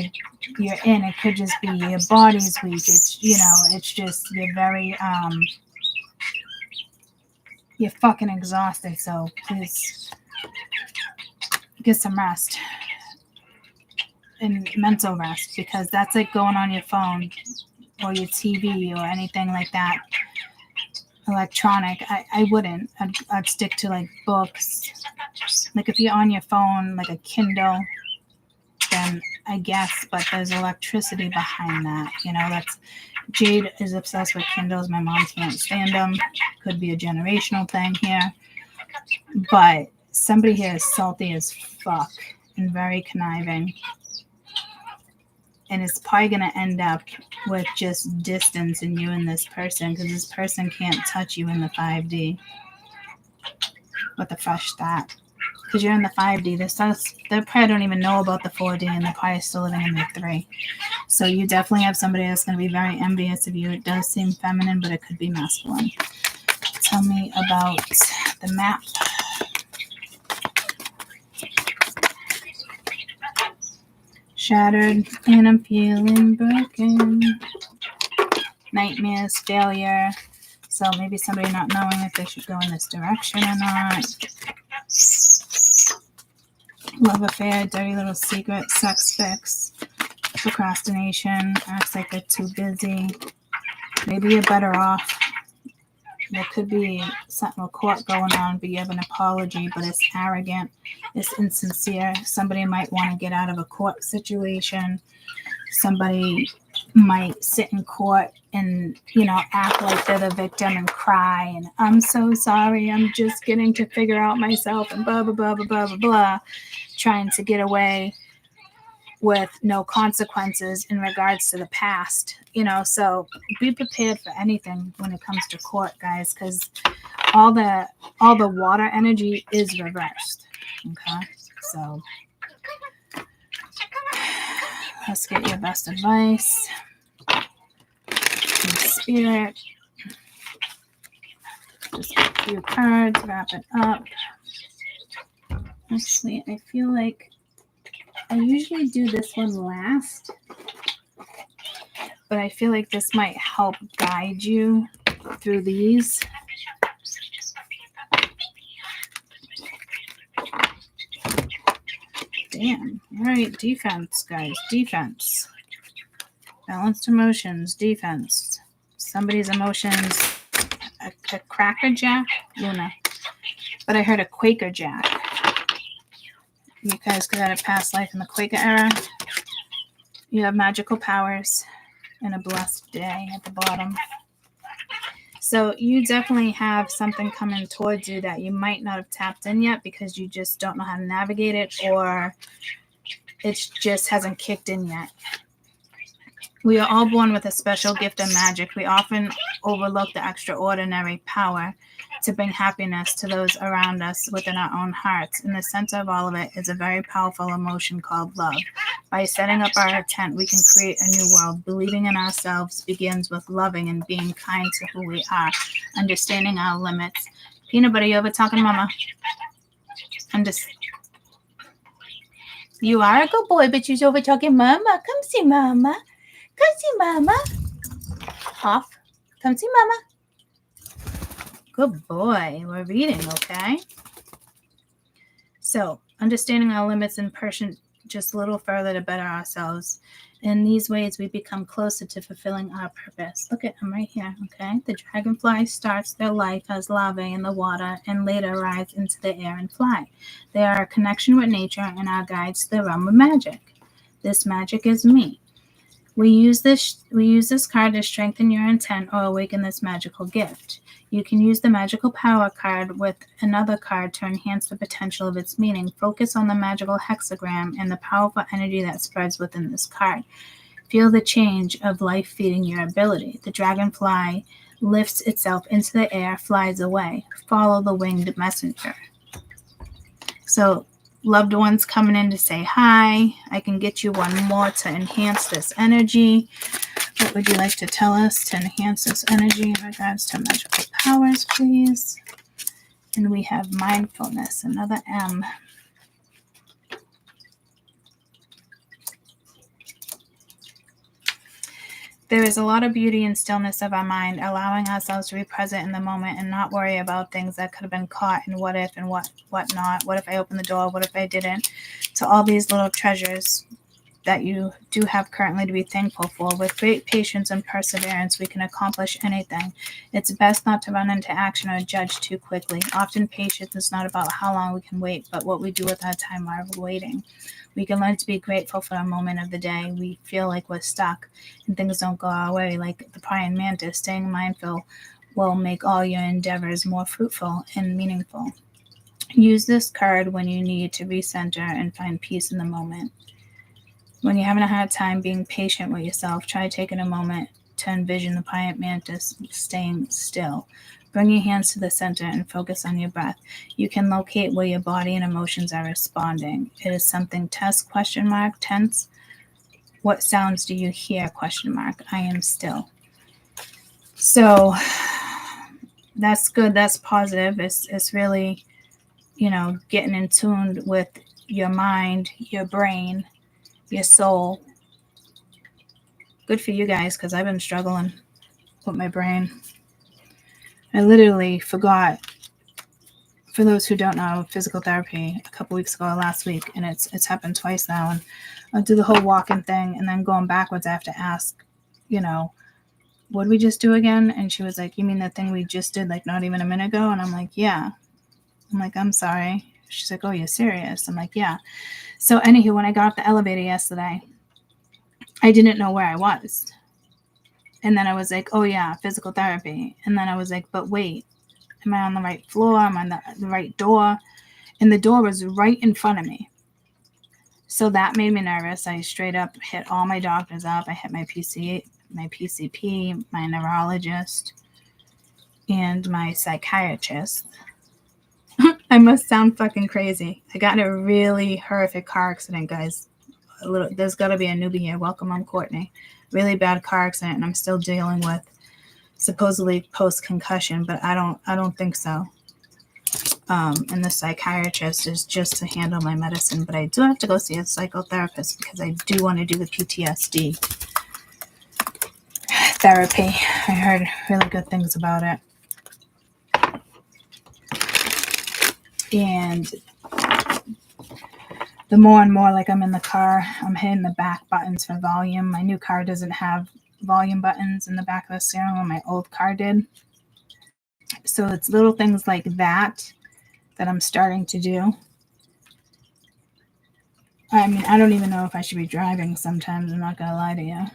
in, it could just be your body's weak. It's, you know, it's just you're very you're fucking exhausted. So please get some rest and mental rest, because that's like going on your phone or your TV or anything like that electronic. I wouldn't. I'd stick to like books. Like if you're on your phone, like a Kindle, then I guess, but there's electricity behind that. You know, that's Jade is obsessed with Kindles. My mom can't stand them. Could be a generational thing here. But somebody here is salty as fuck and very conniving. And it's probably going to end up with just distance in you and this person, because this person can't touch you in the 5D with a fresh start. Because you're in the 5D. They probably don't even know about the 4D, and they're probably still living in the 3. So you definitely have somebody that's going to be very envious of you. It does seem feminine, but it could be masculine. Tell me about the map. Shattered, and I'm feeling broken. Nightmares, failure. So maybe somebody not knowing if they should go in this direction or not. Love affair, dirty little secret, sex fix, procrastination, acts like they're too busy. Maybe you're better off. There could be something with court going on, but you have an apology, but it's arrogant, it's insincere. Somebody might want to get out of a court situation. Somebody might sit in court and, you know, act like they're the victim and cry and I'm so sorry, I'm just getting to figure out myself and blah, blah, blah, blah, blah, blah, blah, trying to get away with no consequences in regards to the past, you know. So be prepared for anything when it comes to court, guys, because all the water energy is reversed. Okay, so let's get your best advice. Spirit, just a few cards, wrap it up. Actually, I feel like I usually do this one last, but I feel like this might help guide you through these. Damn. All right, defense, guys. Defense. Balanced emotions, defense. Somebody's emotions, a Cracker Jack, Luna. But I heard a Quaker Jack. You guys could have a past life in the Quaker era. You have magical powers and a blessed day at the bottom. So you definitely have something coming towards you that you might not have tapped in yet because you just don't know how to navigate it, or it just hasn't kicked in yet. We are all born with a special gift of magic. We often overlook the extraordinary power to bring happiness to those around us within our own hearts. In the center of all of it is a very powerful emotion called love. By setting up our intent, we can create a new world. Believing in ourselves begins with loving and being kind to who we are, understanding our limits. Peanut butter, you over talking to mama? You are a good boy, but you're over talking mama. Come see mama. Come see mama. Off. Come see mama. Good boy. We're reading, okay? So, understanding our limits and pushing just a little further to better ourselves. In these ways, we become closer to fulfilling our purpose. Look at them right here, okay? The dragonfly starts their life as larvae in the water and later rise into the air and fly. They are a connection with nature and our guides to the realm of magic. This magic is me. We use this card to strengthen your intent or awaken this magical gift. You can use the magical power card with another card to enhance the potential of its meaning. Focus on the magical hexagram and the powerful energy that spreads within this card. Feel the change of life feeding your ability. The dragonfly lifts itself into the air, flies away. Follow the winged messenger. So, loved ones coming in to say hi. I can get you one more to enhance this energy. What would you like to tell us to enhance this energy in regards to magical powers, please? And we have mindfulness, another M. There is a lot of beauty and stillness of our mind, allowing ourselves to be present in the moment and not worry about things that could have been caught in what if and what not. What if I opened the door? What if I didn't? To all these little treasures that you do have currently to be thankful for. With great patience and perseverance, we can accomplish anything. It's best not to run into action or judge too quickly. Often patience is not about how long we can wait, but what we do with our time while waiting. We can learn to be grateful for a moment of the day we feel like we're stuck and things don't go our way. Like the praying mantis, staying mindful will make all your endeavors more fruitful and meaningful. Use this card when you need to recenter and find peace in the moment. When you're having a hard time being patient with yourself, try taking a moment to envision the praying mantis staying still. Bring your hands to the center and focus on your breath. You can locate where your body and emotions are responding. It is something test ? Tense. What sounds do you hear ? I am still. So that's good. That's positive. It's really, getting in tune with your mind, your brain, your soul. Good for you guys, because I've been struggling with my brain. I literally forgot, for those who don't know, physical therapy a couple weeks ago, last week, and it's happened twice now. And I'll do the whole walking thing, and then going backwards, I have to ask, what did we just do again? And she was like, you mean the thing we just did, like not even a minute ago? And I'm like, yeah. I'm like, I'm sorry. She's like, oh, you're serious? I'm like, yeah. So anywho, when I got off the elevator yesterday, I didn't know where I was. And then I was like, oh yeah, physical therapy. And then I was like, but wait, am I on the right floor? Am I on the right door? And the door was right in front of me. So that made me nervous. I straight up hit all my doctors up. I hit my PCP, my neurologist, and my psychiatrist. I must sound fucking crazy. I got in a really horrific car accident, guys. There's got to be a newbie here. Welcome, I'm Courtney. Really bad car accident, and I'm still dealing with supposedly post-concussion, but I don't think so. And the psychiatrist is just to handle my medicine, but I do have to go see a psychotherapist because I do want to do the PTSD therapy. I heard really good things about it. And the more and more like I'm in the car, I'm hitting the back buttons for volume. My new car doesn't have volume buttons in the back of the steering wheel. My old car did. So it's little things like that I'm starting to do. I mean, I don't even know if I should be driving sometimes. I'm not going to lie to you.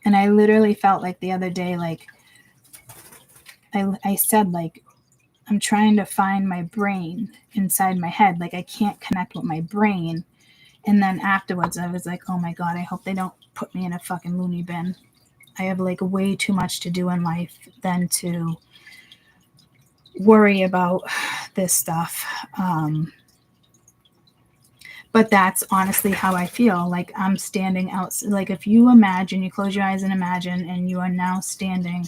And I literally felt like the other day, like I said, like, I'm trying to find my brain inside my head. Like I can't connect with my brain. And then afterwards I was like, oh my God, I hope they don't put me in a fucking loony bin. I have like way too much to do in life than to worry about this stuff. But that's honestly how I feel. Like I'm standing out. Like if you imagine, you close your eyes and imagine, and you are now standing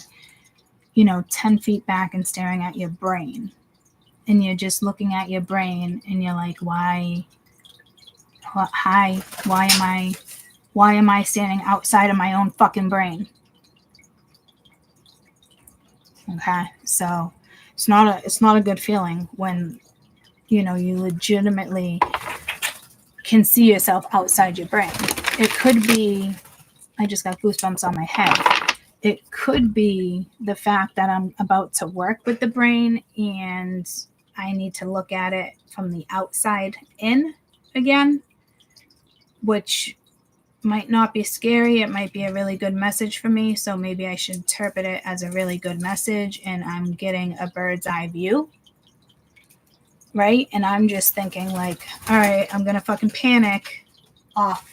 10 feet back and staring at your brain, and you're just looking at your brain and you're like, why am I standing outside of my own fucking brain? Okay. So it's not a good feeling when, you legitimately can see yourself outside your brain. It could be, I just got goosebumps on my head. It could be the fact that I'm about to work with the brain and I need to look at it from the outside in again, which might not be scary. It might be a really good message for me. So maybe I should interpret it as a really good message and I'm getting a bird's eye view. Right? And I'm just thinking like, all right, I'm going to fucking panic off,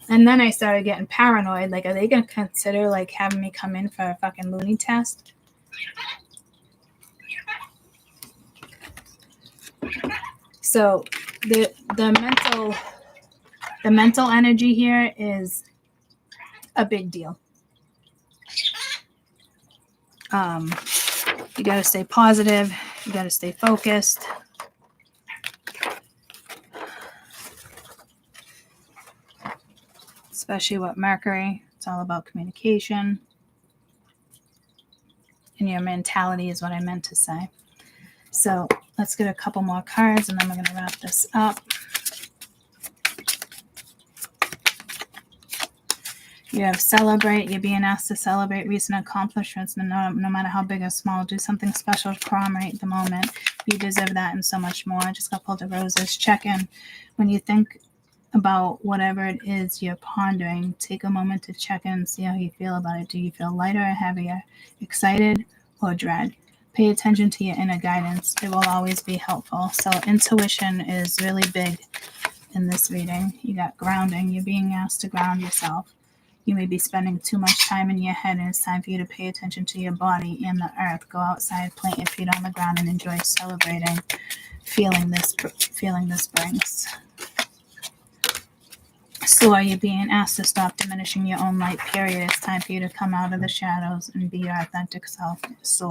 And then I started getting paranoid. Like, are they going to consider, like, having me come in for a fucking loony test? So the mental energy here is a big deal. You got to stay positive. You got to stay focused. Especially with Mercury. It's all about communication. And your mentality is what I meant to say. So let's get a couple more cards and then we're going to wrap this up. You have celebrate. You're being asked to celebrate recent accomplishments, no matter how big or small. Do something special to commemorate the moment. You deserve that and so much more. I just got pulled the roses. Check in. When you think about whatever it is you're pondering, take a moment to check in and see how you feel about it. Do you feel lighter or heavier, excited or dread? Pay attention to your inner guidance. It will always be helpful. So intuition is really big in this reading. You got grounding. You're being asked to ground yourself. You may be spending too much time in your head, and it's time for you to pay attention to your body and the earth. Go outside, plant your feet on the ground, and enjoy celebrating, feeling this brings. So are you being asked to stop diminishing your own light, period? It's time for you to come out of the shadows and be your authentic self. So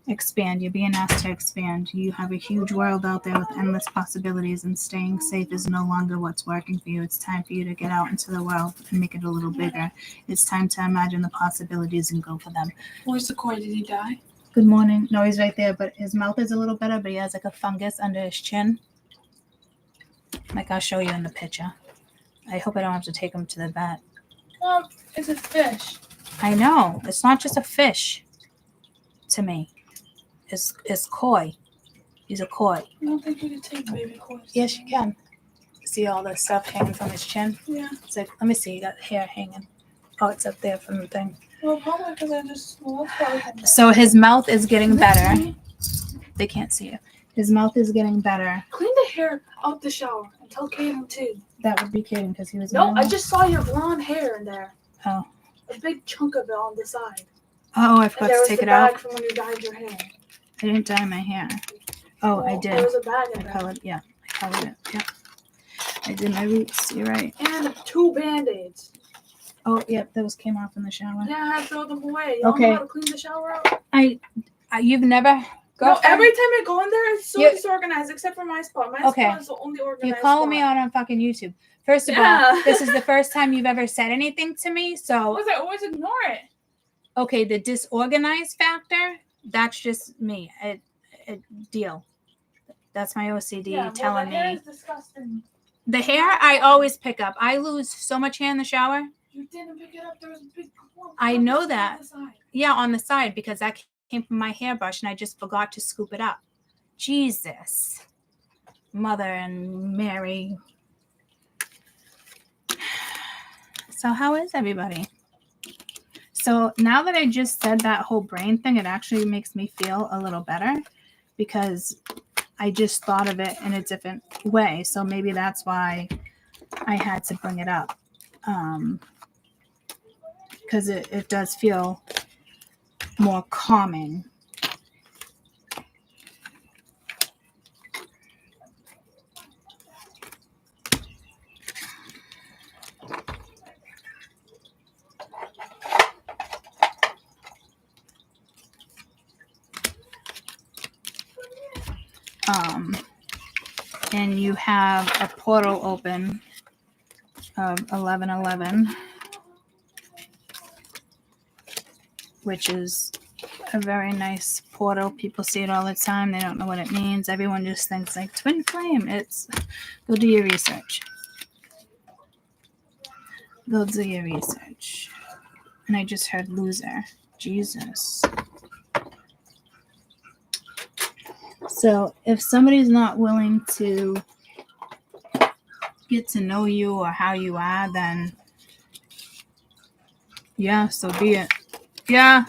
expand. You're being asked to expand. You have a huge world out there with endless possibilities, and staying safe is no longer what's working for you. It's time for you to get out into the world and make it a little bigger. It's time to imagine the possibilities and go for them. Where's the koi? Did he die? Good morning. No, he's right there, but his mouth is a little better, but he has like a fungus under his chin. Like I'll show you in the picture. I hope I don't have to take him to the vet. Well, it's a fish. I know. It's not just a fish to me. It's koi. He's a koi. I don't think you can take baby koi. Yes, you can. See all the stuff hanging from his chin? Yeah. It's like, let me see. You got hair hanging. Oh, it's up there from the thing. Well, probably because I just. Well, that's probably. So his mouth is getting better. Me. They can't see you. His mouth is getting better. Clean the hair out the shower and tell Kaden too. That would be kidding because he was. No, I just saw your blonde hair in there. Oh. A big chunk of it on the side. Oh, I forgot And there to was take the it bag out. from when you dyed your hair. I didn't dye my hair. Oh, Well, I did. There was a bag in I there. colored. Yeah, I colored it. Yeah. I did my roots. You're right. And 2 Band-Aids. Oh, yep. Those came off in the shower. Yeah, I had to throw them away. You Okay. don't know how to clean the shower out? You've never. No, every time I go in there, it's so You- disorganized, except for my spot. My Okay. spot is the only organized You're calling spot. me out on fucking YouTube. First of Yeah. all, this is the first time you've ever said anything to me. So, Because I always ignore it. okay, the disorganized factor, that's just me. A deal. That's my OCD telling the hair me. is disgusting. The hair, I always pick up. I lose so much hair in the shower. You didn't pick it up. There was a big clump. I on know the that. side. Yeah, on the side because that came from my hairbrush and I just forgot to scoop it up. Jesus. Mother and Mary. So how is everybody? So now that I just said that whole brain thing, it actually makes me feel a little better because I just thought of it in a different way. So maybe that's why I had to bring it up. Because it does feel more calming. And you have a portal open of 1111, which is a very nice portal. People see it all the time. They don't know what it means. Everyone just thinks like twin flame. Go do your research. Go do your research. And I just heard loser. Jesus. So if somebody's not willing to get to know you or how you are, then yeah, so be it. Yeah.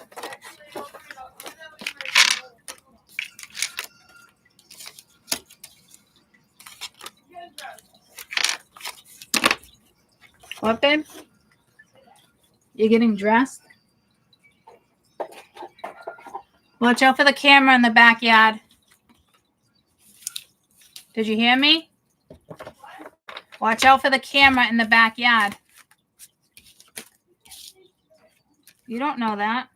What, babe? You're getting dressed? Watch out for the camera in the backyard. Did you hear me? Watch out for the camera in the backyard. You don't know that.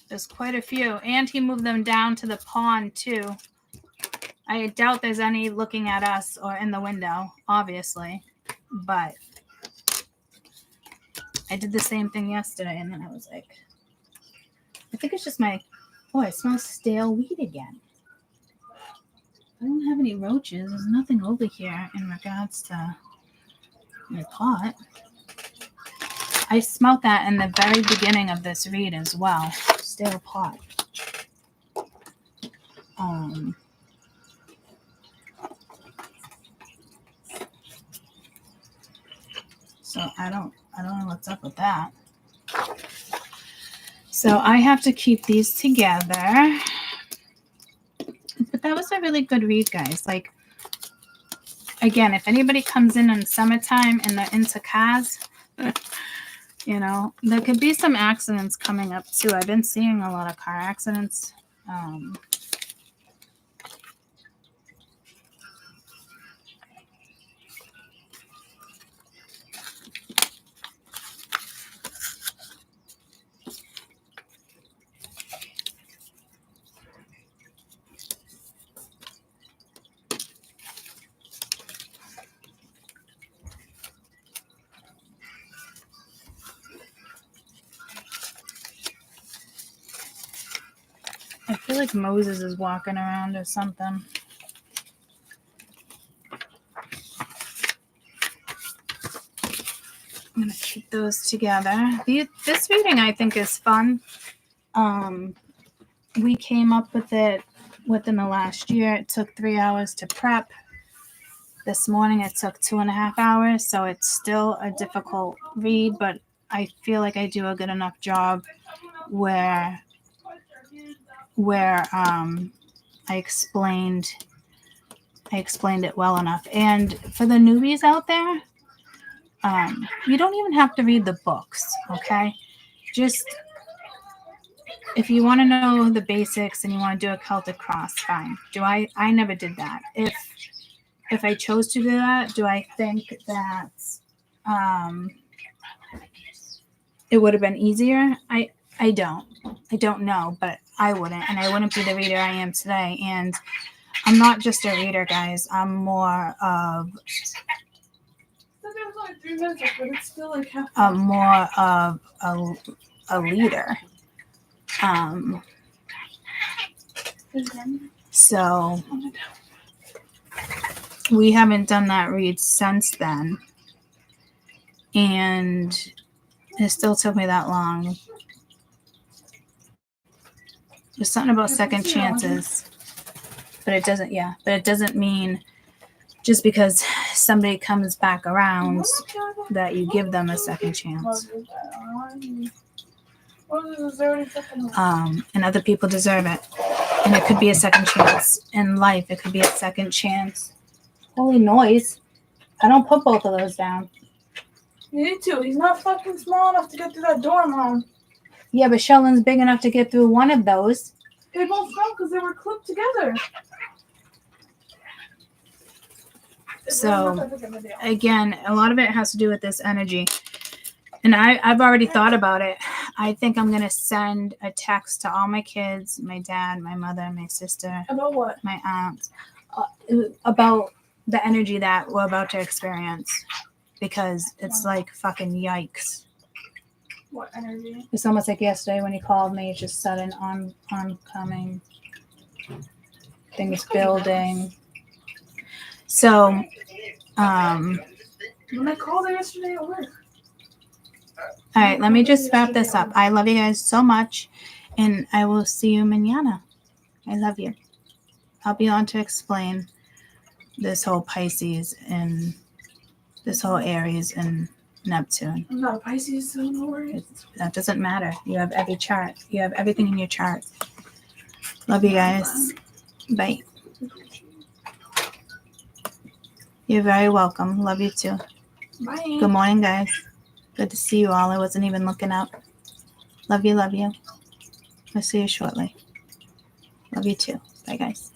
There's quite a few. And he moved them down to the pond, too. I doubt there's any looking at us or in the window, obviously. But I did the same thing yesterday, and then I was like, I think it's just my... Oh, I smell stale weed again. I don't have any roaches. There's nothing over here in regards to my pot. I smelled that in the very beginning of this read as well. Stale pot. So I don't know what's up with that. So I have to keep these together. But that was a really good read, guys. Like, again, if anybody comes in summertime and they're into cars, you know, there could be some accidents coming up too. I've been seeing a lot of car accidents. I feel like Moses is walking around or something. I'm going to keep those together. This reading, I think, is fun. We came up with it within the last year. It took 3 hours to prep. This morning, it took 2.5 hours. So it's still a difficult read, but I feel like I do a good enough job where I explained it well enough. And for the newbies out there, you don't even have to read the books, okay? Just if you want to know the basics and you want to do a Celtic cross, fine. I never did that. If I chose to do that, do I think that it would have been easier? I don't know, but I wouldn't, and I wouldn't be the reader I am today. And I'm not just a reader, guys. I'm more of a leader. So we haven't done that read since then, and it still took me that long. There's something about second chances, but it doesn't mean just because somebody comes back around that you give them a second chance. And other people deserve it. And it could be a second chance in life. It could be a second chance. Holy noise. I don't put both of those down. You need to. He's not fucking small enough to get through that door, Mom. Yeah, but Sheldon's big enough to get through one of those. They both fell because they were clipped together. So, again, a lot of it has to do with this energy. And I've already thought about it. I think I'm going to send a text to all my kids, my dad, my mother, my sister. About what? My aunt. About the energy that we're about to experience. Because it's like fucking yikes. What energy? It's almost like yesterday when he called me. It's just sudden oncoming. Things building. So, When I called her yesterday at work. All right, let me just wrap this up. I love you guys so much, and I will see you mañana. I love you. I'll be on to explain this whole Pisces and this whole Aries and Neptune. I'm not a Pisces, so no worries. That doesn't matter. You have every chart. You have everything in your chart. Love you guys. Bye. You're very welcome. Love you too. Bye. Good morning, guys. Good to see you all. I wasn't even looking up. Love you, love you. I'll see you shortly. Love you too. Bye, guys.